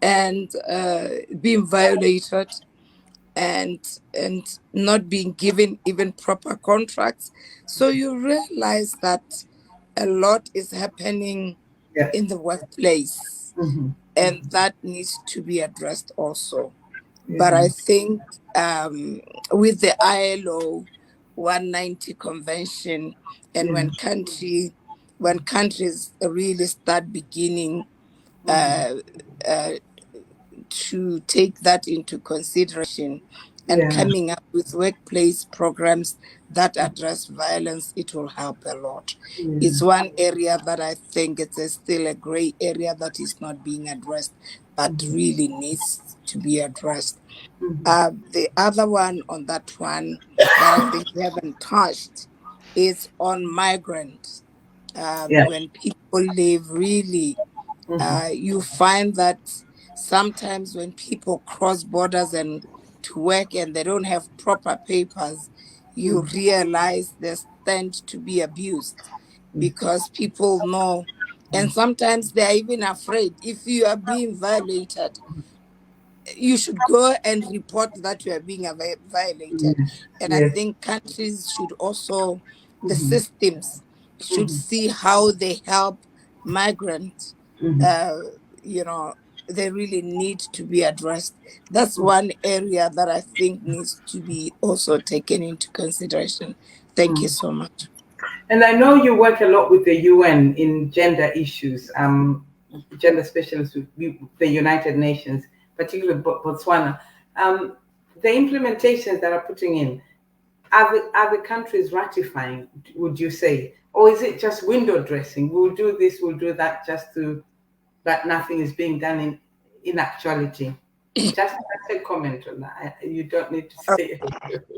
and being violated, and not being given even proper contracts. So you realize that a lot is happening Yeah. in the workplace, and that needs to be addressed also. But I think with the ILO 190 convention, and when countries really start beginning uh, uh, to take that into consideration and Yeah. coming up with workplace programs that address violence, it will help a lot. It's one area that I think still a gray area that is not being addressed, but really needs to be addressed. The other one on that one that I think we haven't touched is on migrants. Yeah. When people live, really, you find that sometimes when people cross borders and to work and they don't have proper papers, you realize they stand to be abused because people know, and sometimes they're even afraid. If you are being violated, you should go and report that you are being violated. And I Yes. think countries should also, the systems should see how they help migrants, uh, you know, they really need to be addressed. That's one area that I think needs to be also taken into consideration. Thank you so much. And I know you work a lot with the UN in gender issues, gender specialists with the United Nations, particularly Botswana. The implementations that are putting in, are the countries ratifying, would you say? Or is it just window dressing? We'll do this, we'll do that, just to, that nothing is being done in actuality? Just a comment on that. You don't need to say it.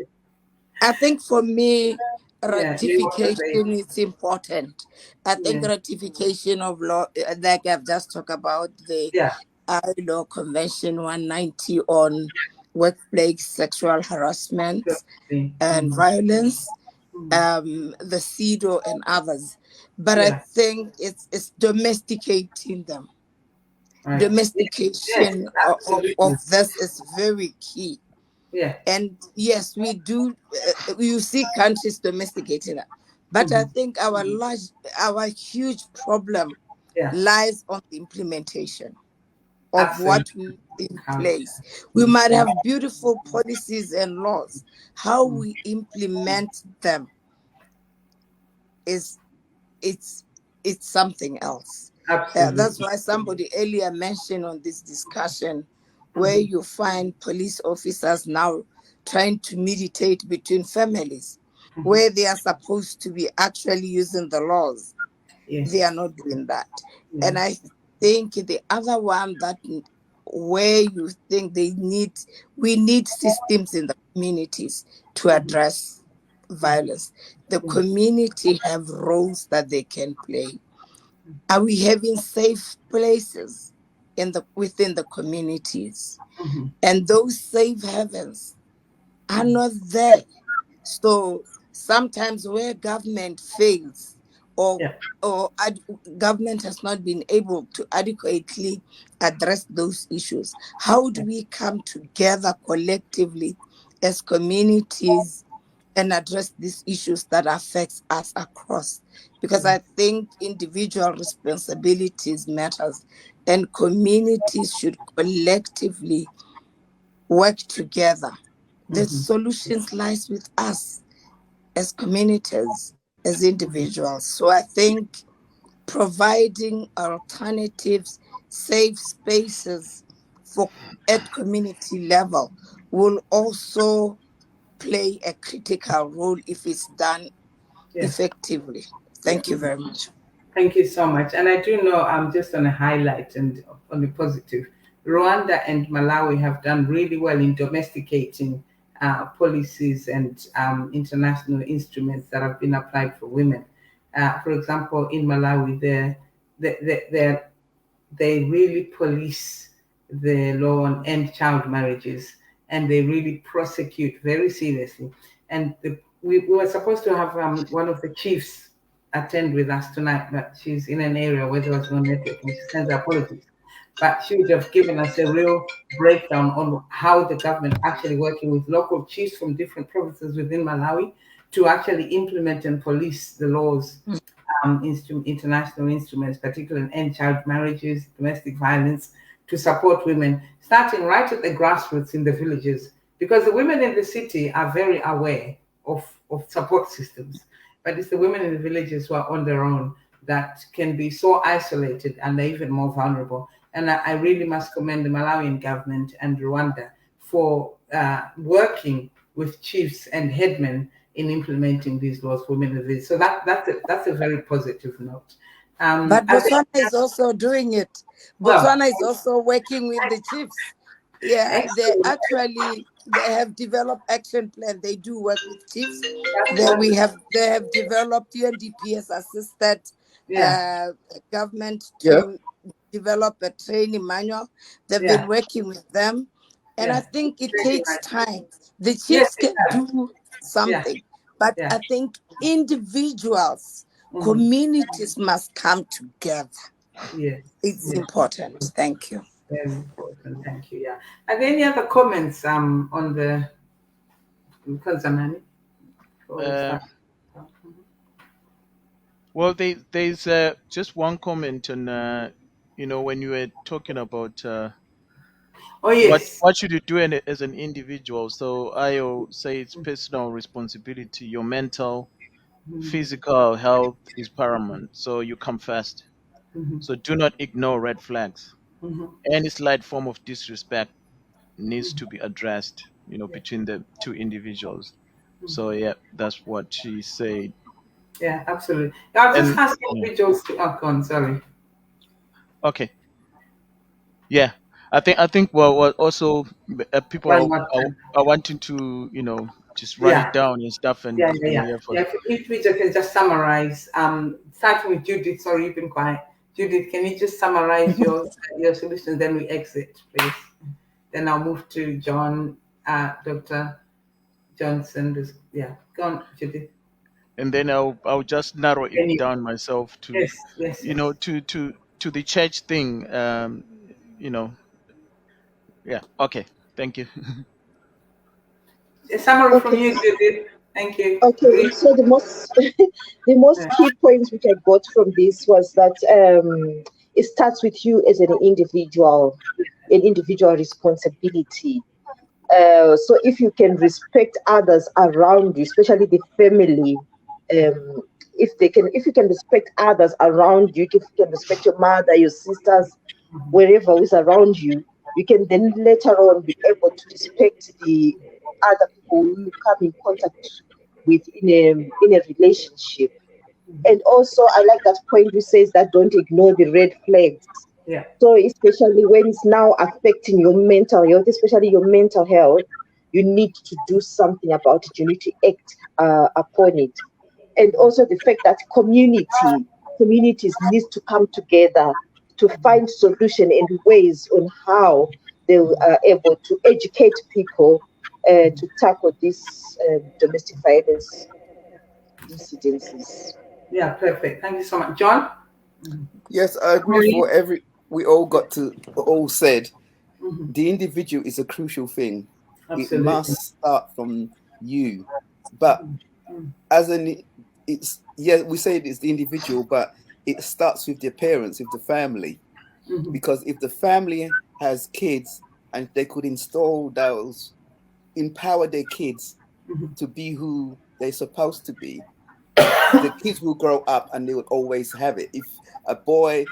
I think for me, Yeah, you want to say, ratification is important. I think yeah, ratification of law, like I've just talked about the yeah, ILO Convention 190 on workplace sexual harassment definitely. and violence, the CEDAW and others. But I Yeah, think it's domesticating them. right. Yes, Domestication absolutely. of this is very key. Yeah. And yes, we do. You see countries domesticating it, but I Hmm. think our huge problem Yeah, lies on the implementation of absolutely. what we put in How place. We might yeah. have beautiful policies and laws. How we implement them is it's it's something else. That's Absolutely. why somebody earlier mentioned on this discussion where Hmm. you find police officers now trying to mediate between families where they are supposed to be actually using the laws. They are Yes. not doing that. And Yes. I think the other one that where you think we need systems in the communities to Hmm. address violence. The community have roles that they can play. Are we having safe places within the communities? Hmm. And those safe havens are not there. So sometimes where government fails or Yeah. government has not been able to adequately address those issues, how do Yeah. we come together collectively as communities and address these issues that affects us across? Because Yeah. I think individual responsibilities matters and communities should collectively work together. The Hmm. solutions lies with us as communities, as individuals. So I think providing alternatives, safe spaces for at community level will also play a critical role if it's done Yeah. effectively. Yeah. Thank you very much. Thank you so much. And I do know, I'm just on a highlight and on the positive. Rwanda and Malawi have done really well in domesticating policies and international instruments that have been applied for women. For example, in Malawi, they're they really police the law on end child marriages, and they really prosecute very seriously. And we were supposed to have one of the chiefs attend with us tonight, but she's in an area where there was no network and she sends her apologies. But she would have given us a real breakdown on how the government actually working with local chiefs from different provinces within Malawi to actually implement and police the laws, international instruments, particularly in end child marriages, domestic violence, to support women, starting right at the grassroots in the villages. Because the women in the city are very aware of support systems, but it's the women in the villages who are on their own that can be so isolated and they're even more vulnerable. And I really must commend the Malawian government and Rwanda for working with chiefs and headmen in implementing these laws for women in the village. So that's a very positive note. But I think, Botswana is also doing it. well, Botswana is also working with the chiefs. Yeah, excellent. they have developed action plan. They do work with chiefs. That's, They have developed UNDP has assisted yeah, uh, government Yeah. to develop a training manual. They've been yeah, working with them, and I yeah. think it Very takes nice. time. The Yes, chiefs it can does. do Yeah, something, but yeah. I think individuals, Mhm. communities must come together. Yes, It's yes. important. Thank you. Very important. Thank you. Yeah. Are there any other comments on the Kanzamani before we Uh, start? well, there's just one comment on when you were talking about Oh yes. what should you do as an individual. So I say it's personal responsibility. Your mental, physical health is paramount. So you come first. So do not ignore red flags. Any slight form of disrespect needs to be addressed, between the two individuals. So yeah, that's what she said. Yeah, absolutely. I'll just And ask yeah, individuals to go on. Sorry. okay, yeah, I think well also One people more time. are wanting to just write Yeah. it down and stuff, and Yeah, yeah, yeah. yeah, Yeah, if we just can just summarize, starting with Judith, sorry, you've been quiet. Judith, can you just summarize your solutions, then we exit, please? Then I'll move to John, Dr. Johnson. Yeah, go on, Judith. and then I'll just narrow it Can you? down myself to Yes, yes, yes. to the church thing. You know, yeah. Okay, thank you. A summary from Okay. you, Judith. Thank you. Okay, Brief. so the most the most Yeah. key points which I got from this was that it starts with you as an individual responsibility. So if you can respect others around you, especially the family, if you can respect others around you, if you can respect your mother, your sisters, wherever is around you, you can then later on be able to respect the other people who you come in contact with in a relationship. And also, I like that point which says that don't ignore the red flags. Yeah. So, especially when it's now affecting your mental health, especially your mental health, you need to do something about it. You need to act upon it. And also the fact that communities need to come together to find solution and ways on how they are able to educate people to tackle these domestic violence incidences. Yeah, perfect. Thank you so much. John? Yes, I agree with what we all got to all said. The individual is a crucial thing. It Absolutely. must start from you. But as an it's yeah, we say it's the individual, but it starts with the parents, with the family. Because if the family has kids and they could install those, empower their kids to be who they're supposed to be, the kids will grow up and they will always have it. If a boy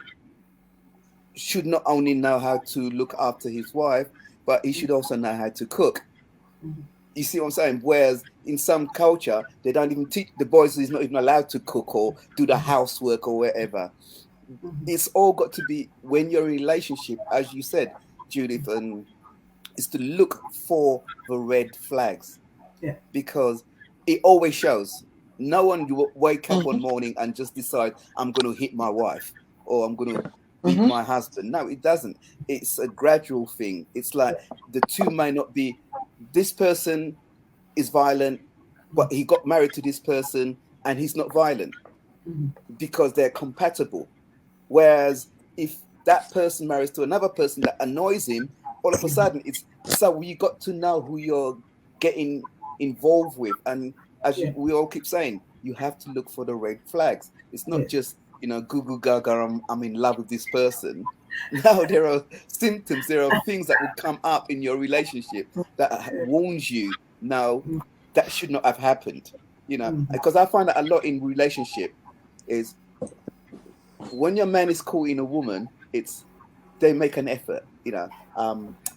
should not only know how to look after his wife, but he should also know how to cook. You see what I'm saying? Whereas in some culture, they don't even teach the boys is not even allowed to cook or do the housework or whatever. It's all got to be when your relationship, as you said, Judith, and is to look for the red flags Yeah. because it always shows. No one wake up one morning and just decide I'm going to hit my wife or I'm going to beat my husband. No, it doesn't. It's a gradual thing. It's like the two may not be. This person is violent, but he got married to this person and he's not violent because they're compatible. Whereas if that person marries to another person that annoys him, all of a sudden it's so you got to know who you're getting involved with. And as Yeah. we all keep saying, you have to look for the red flags. It's not Yeah. just, goo goo gaga, I'm in love with this person. No, there are symptoms, there are things that will come up in your relationship that warns you, no, that should not have happened. Because I find that a lot in relationship is when your man is courting a woman, they make an effort.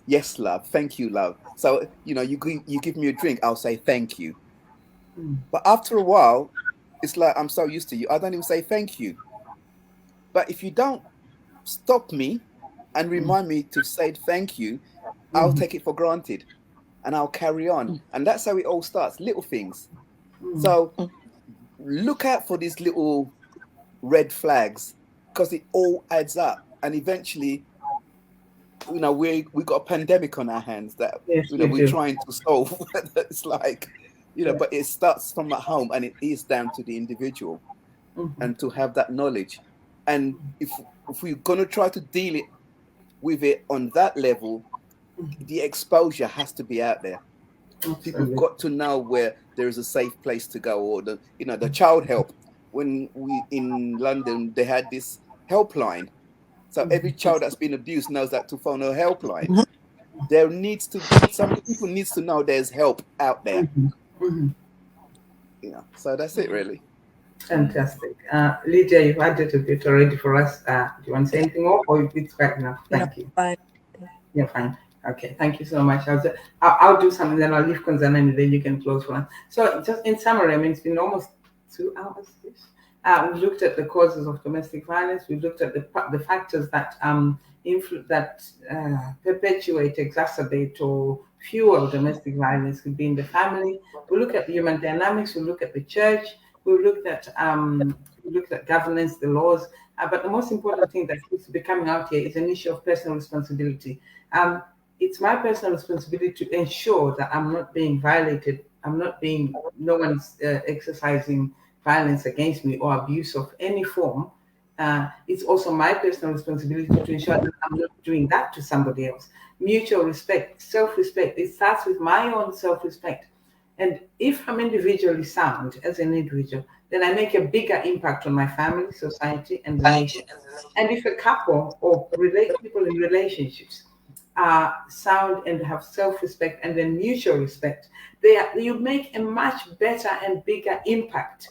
Yes, love, thank you, love. So you give me a drink, I'll say thank you. But after a while, it's like I'm so used to you, I don't even say thank you. But if you don't stop me and remind me to say thank you, I'll take it for granted and I'll carry on. And that's how it all starts, little things. So look out for these little red flags because it all adds up. And eventually, we got a pandemic on our hands that Yes, we we're do. trying to solve. It's like, Yeah. but it starts from at home and it is down to the individual and to have that knowledge. And if we're gonna try to deal with it on that level, the exposure has to be out there. People have Absolutely. got to know where there is a safe place to go, or the child help. When we in London, they had this helpline. So every child that's been abused knows that to phone a helpline. There needs to be, some people needs to know there's help out there. So that's it really. Fantastic. Lydia, you've added a bit already for us. Do you want to say anything more, or it's quite enough? Thank you. Fine. You're fine. Okay, thank you so much. I'll do something, then I'll leave Konzana, and then you can close for us. So, just in summary, I mean, it's been almost 2 hours. We've looked at the causes of domestic violence. We've looked at the factors that perpetuate, exacerbate, or fuel domestic violence. Could be in the family. We look at the human dynamics. We look at the church. We looked at governance, the laws. But the most important thing that keeps becoming out here is an issue of personal responsibility. It's my personal responsibility to ensure that I'm not being violated. No one's exercising violence against me or abuse of any form. It's also my personal responsibility to ensure that I'm not doing that to somebody else. Mutual respect, self-respect. It starts with my own self-respect. And if I'm individually sound as an individual, then I make a bigger impact on my family, society, and the nation. And if a couple or people in relationships are sound and have self-respect and then mutual respect, you make a much better and bigger impact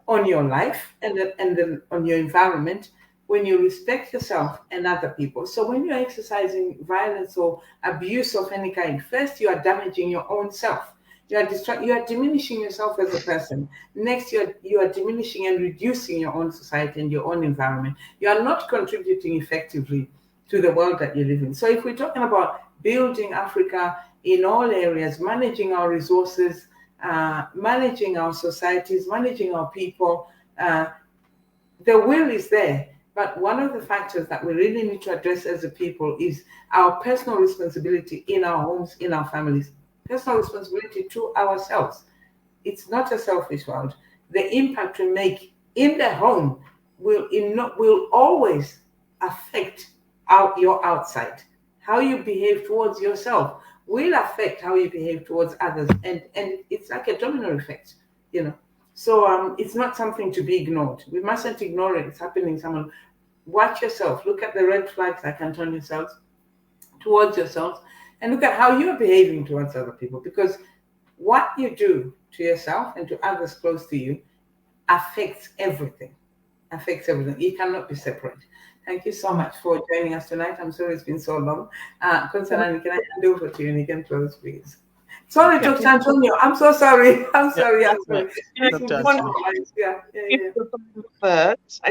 on your life and then on your environment when you respect yourself and other people. So when you're exercising violence or abuse of any kind, first you are damaging your own self. You are diminishing yourself as a person. Next, you are diminishing and reducing your own society and your own environment. You are not contributing effectively to the world that you live in. So if we're talking about building Africa in all areas, managing our resources, managing our societies, managing our people, the will is there. But one of the factors that we really need to address as a people is our personal responsibility in our homes, in our families. Personal responsibility to ourselves. It's not a selfish world. The impact we make in the home will always affect your outside. How you behave towards yourself will affect how you behave towards others, and it's like a domino effect, So it's not something to be ignored. We mustn't ignore it. It's happening. Someone, watch yourself. Look at the red flags that can turn towards yourselves, and look at how you're behaving towards other people, because what you do to yourself and to others close to you affects everything. It cannot be separate. Thank you so much for joining us tonight. I'm sorry it's been so long. Konsanani, can I hand over to you and you can close, please? Sorry, Dr. Antonio. I'm so sorry. I'm sorry. I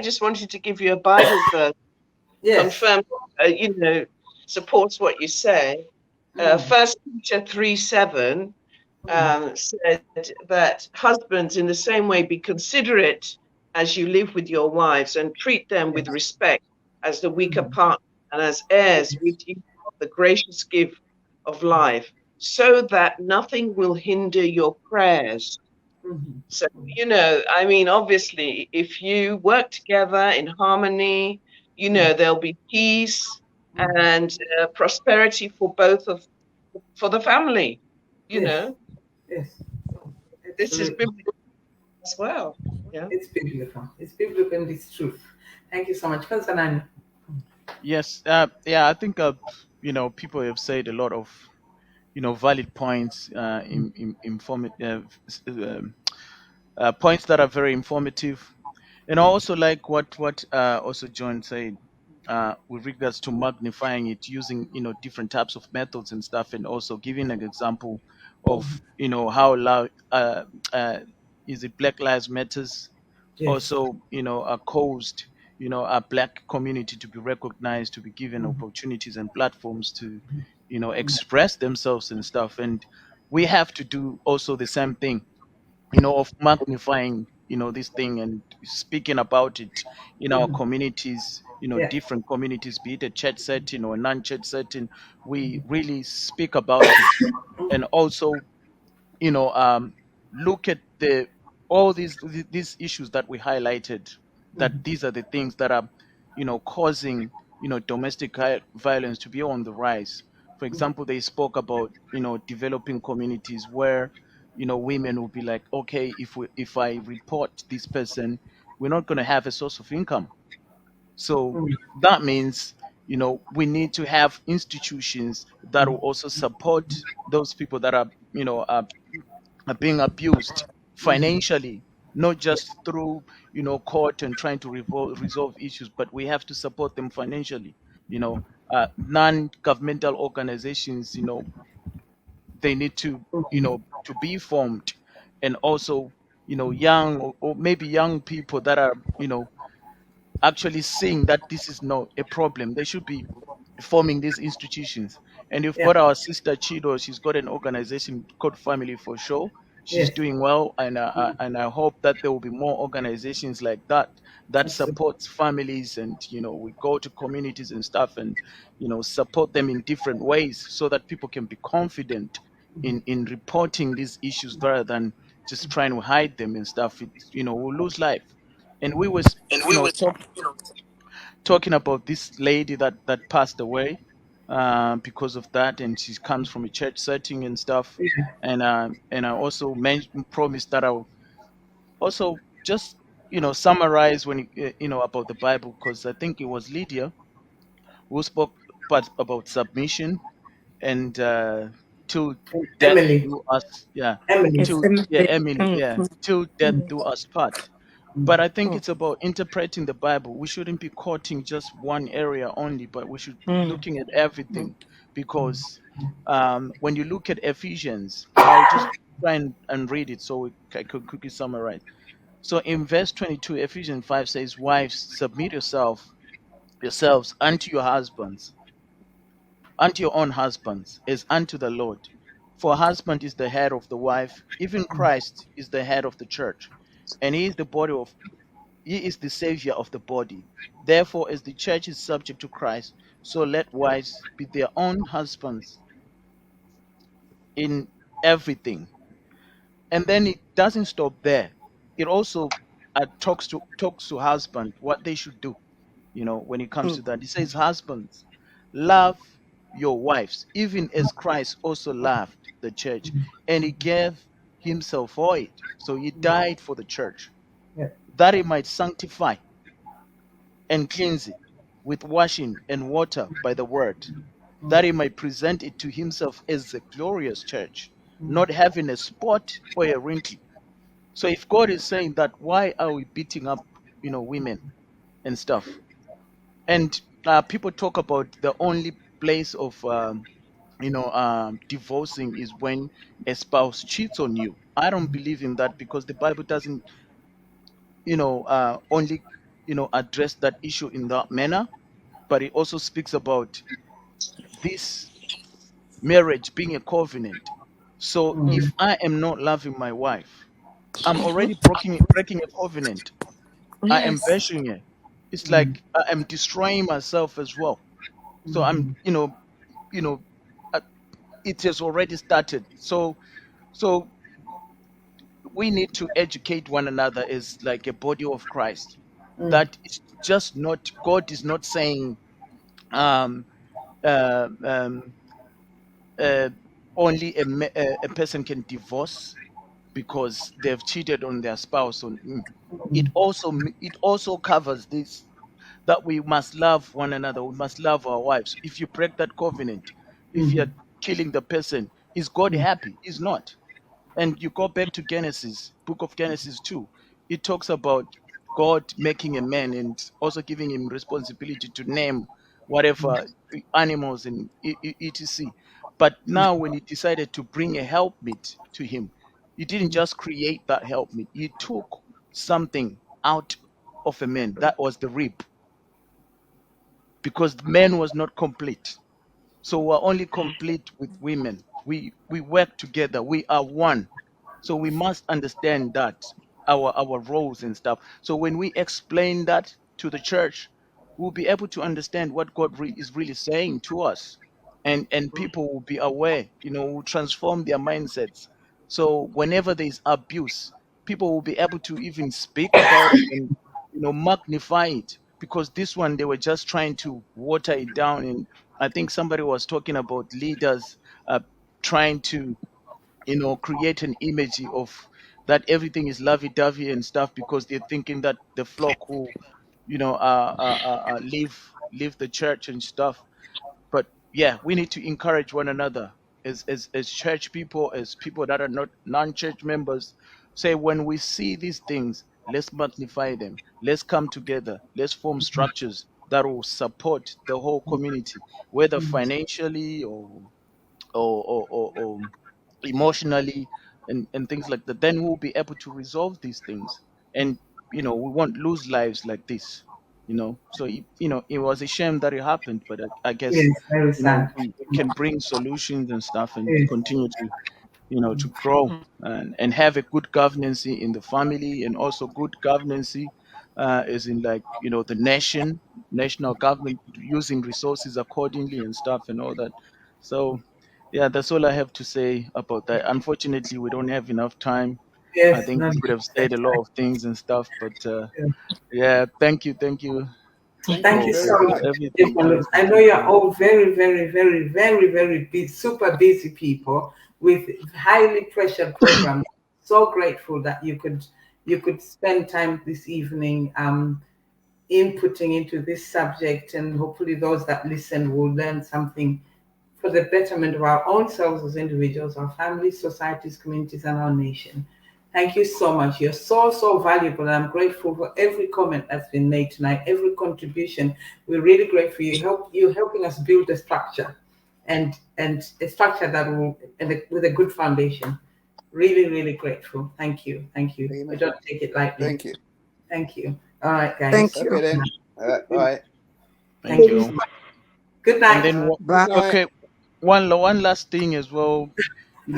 just wanted to give you a Bible verse. Yes. Confirm, supports what you say. 1 Peter 3:7 said that husbands in the same way be considerate as you live with your wives and treat them with respect as the weaker partner and as heirs with you of the gracious gift of life, so that nothing will hinder your prayers. So, obviously, if you work together in harmony, there'll be peace and prosperity for the family, Yes. This is biblical as well. Yeah. It's biblical. It's biblical and it's truth. Thank you so much. Konsanani. Yes. I think people have said a lot of valid points, points that are very informative. And I also like what also John said with regards to magnifying it, using different types of methods and stuff, and also giving an example of how loud is it Black Lives Matters Yes. also caused our Black community to be recognized, to be given opportunities and platforms to express themselves and stuff. And we have to do also the same thing, of magnifying this thing and speaking about it in our communities, Yeah. different communities, be it a church setting or a non-church setting. We really speak about it, and also look at all these issues that we highlighted, that these are the things that are causing domestic violence to be on the rise. For example, they spoke about developing communities where women will be like, okay, if I report this person, we're not going to have a source of income. So that means we need to have institutions that will also support those people that are are being abused financially, not just through court and trying to resolve issues, but we have to support them financially. you know Non-governmental organizations, they need to be formed. And also, young, or maybe young people that are actually seeing that this is not a problem, they should be forming these institutions. And you've Yeah. got our sister Chido, she's got an organization called Family for Sure. She's Yes. doing well, and I hope that there will be more organizations like that that Absolutely. supports families, and we go to communities and stuff, and support them in different ways so that people can be confident in reporting these issues rather than just trying to hide them and stuff. We'll lose life. And we was And we was, talking about this lady that passed away because of that, and she comes from a church setting and stuff. And I also promised that I'll also just summarize when about the Bible, because I think it was Lydia who spoke about submission, and till death Emily. do us, yeah, Emily. It's till, yeah, Emily. Emily, yeah, till death do us part. But I think Mm, it's about interpreting the Bible. We shouldn't be quoting just one area only, but we should be mm, looking at everything. Because when you look at Ephesians, I'll just try and read it so I could quickly summarize. So in verse 22, Ephesians 5 says, "Wives, submit yourselves unto your husbands, unto your own husbands, as unto the Lord. For a husband is the head of the wife, even Christ is the head of the church, and he is the savior of the body. Therefore, as the church is subject to Christ, so let wives be their own husbands in everything." And then it doesn't stop there. It also talks to husband what they should do. When it comes mm, to that, it says, "Husbands, love your wives, even as Christ also loved the church, and he gave himself for it." So he died for the church, Yeah. that he might sanctify and cleanse it with washing and water by the word, that he might present it to himself as a glorious church, not having a spot or a wrinkle. So if God is saying that, why are we beating up, women and stuff? And people talk about the only place of, divorcing is when a spouse cheats on you. I don't believe in that, because the Bible doesn't, only, address that issue in that manner, but it also speaks about this marriage being a covenant. So if I am not loving my wife, I'm already breaking a covenant. I am yes. bashing it. It's like I am destroying myself as well. So I'm, you know, uh, it has already started. So we need to educate one another as like a body of Christ. That it's just not, God is not saying um, uh, um, uh, only a person can divorce because they've cheated on their spouse. It also covers this, that we must love one another. We must love our wives. If you break that covenant, if you're killing the person, is God happy? He's not. And you go back to Genesis, book of Genesis 2, it talks about God making a man and also giving him responsibility to name whatever animals and etc. But now when he decided to bring a helpmeet to him, he didn't just create that helpmeet. He took something out of a man. That was the rib, because the man was not complete. So we're only complete with women. We work together. We are one. So we must understand that our roles and stuff. So when we explain that to the church, we'll be able to understand what God is really saying to us, and people will be aware. Will transform their mindsets. So whenever there is abuse, people will be able to even speak about it and magnify it, because this one they were just trying to water it down. And I think somebody was talking about leaders trying to create an image of that everything is lovey-dovey and stuff, because they're thinking that the flock will live leave the church and stuff. But yeah, we need to encourage one another as church people, as people that are not non-church members. Say when we see these things, let's magnify them. Let's come together. Let's form structures that will support the whole community, whether financially or emotionally and things like that. Then we'll be able to resolve these things. And we won't lose lives like this. So it was a shame that it happened, but I guess Yes, very sad. we can bring solutions and stuff and Yes, continue to grow and have a good governance in the family, and also good governance is in, like, the national government using resources accordingly and stuff and all that. So yeah, that's all I have to say about that. Unfortunately, we don't have enough time. I yes, think no, we could have said a lot of things and stuff, but yes. yeah, thank you Thank Thank you you very so for much, much. everything. Stephen. Thank you, I know thank you're you. all very, very, very, very, very busy, super busy people with highly pressured programs. So grateful that you could spend time this evening inputting into this subject, and hopefully those that listen will learn something for the betterment of our own selves as individuals, our families, societies, communities, and our nation. Thank you so much. You're so, so valuable. And I'm grateful for every comment that's been made tonight, every contribution. We're really grateful. You're helping us build a structure and a structure that will, with a good foundation. Really, really grateful. Thank you. Thank you. I Amen. don't take it lightly. Thank you. Thank you. All right, guys. Thank you. Okay then. Bye. Thank Thank you so you. much. Good And night. then Good Bye. night. okay, one last thing as well. you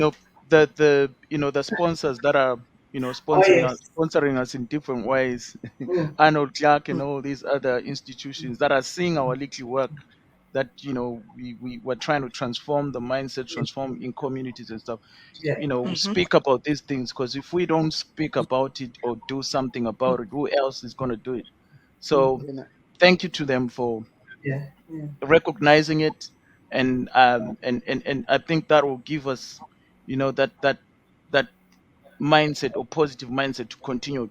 know the sponsors that are Oh, yes. sponsoring us in different ways. Mm, Arnold Clark and all these other institutions that are seeing our legal work, that we were trying to transform the mindset, transform in communities and stuff. yeah. We speak about these things, because if we don't speak about it or do something about it, who else is going to do it? So Amen. thank you to them for Yeah. Yeah. recognizing it. And I think that will give us that mindset, or positive mindset, to continue Yes.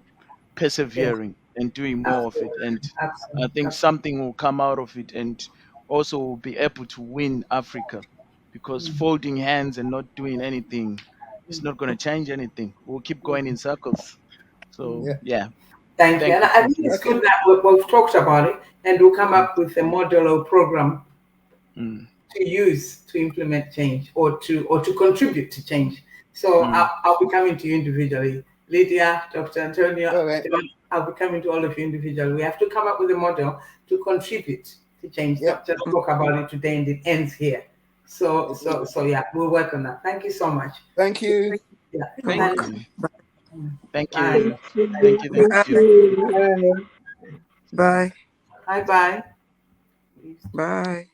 persevering and doing more of it. Absolutely. And I Absolutely. think Absolutely. something will come out of it, and also will be able to win Africa, because folding hands and not doing anything is not going to change anything. We'll keep going in circles. So Yeah. yeah, Thank you. thank And you, I thank think you. it's Okay. good that we've talked about it and we'll come Mm, up with a model or program mm, to use to implement change, or to contribute to change. So mm. I'll be coming to you individually. Lydia, Dr. Antonio, All right. John, I'll be coming to all of you individually. We have to come up with a model to contribute to change, Yep. not just talk about it today and it ends here. So yeah, we'll work on that. Thank you so much. Thank you. Yeah. You're Good Thank night. welcome. you, Bye. thank Bye. you, Thank you. thank you, thank Bye. Thank you. you. Bye. Bye. Bye bye. Bye.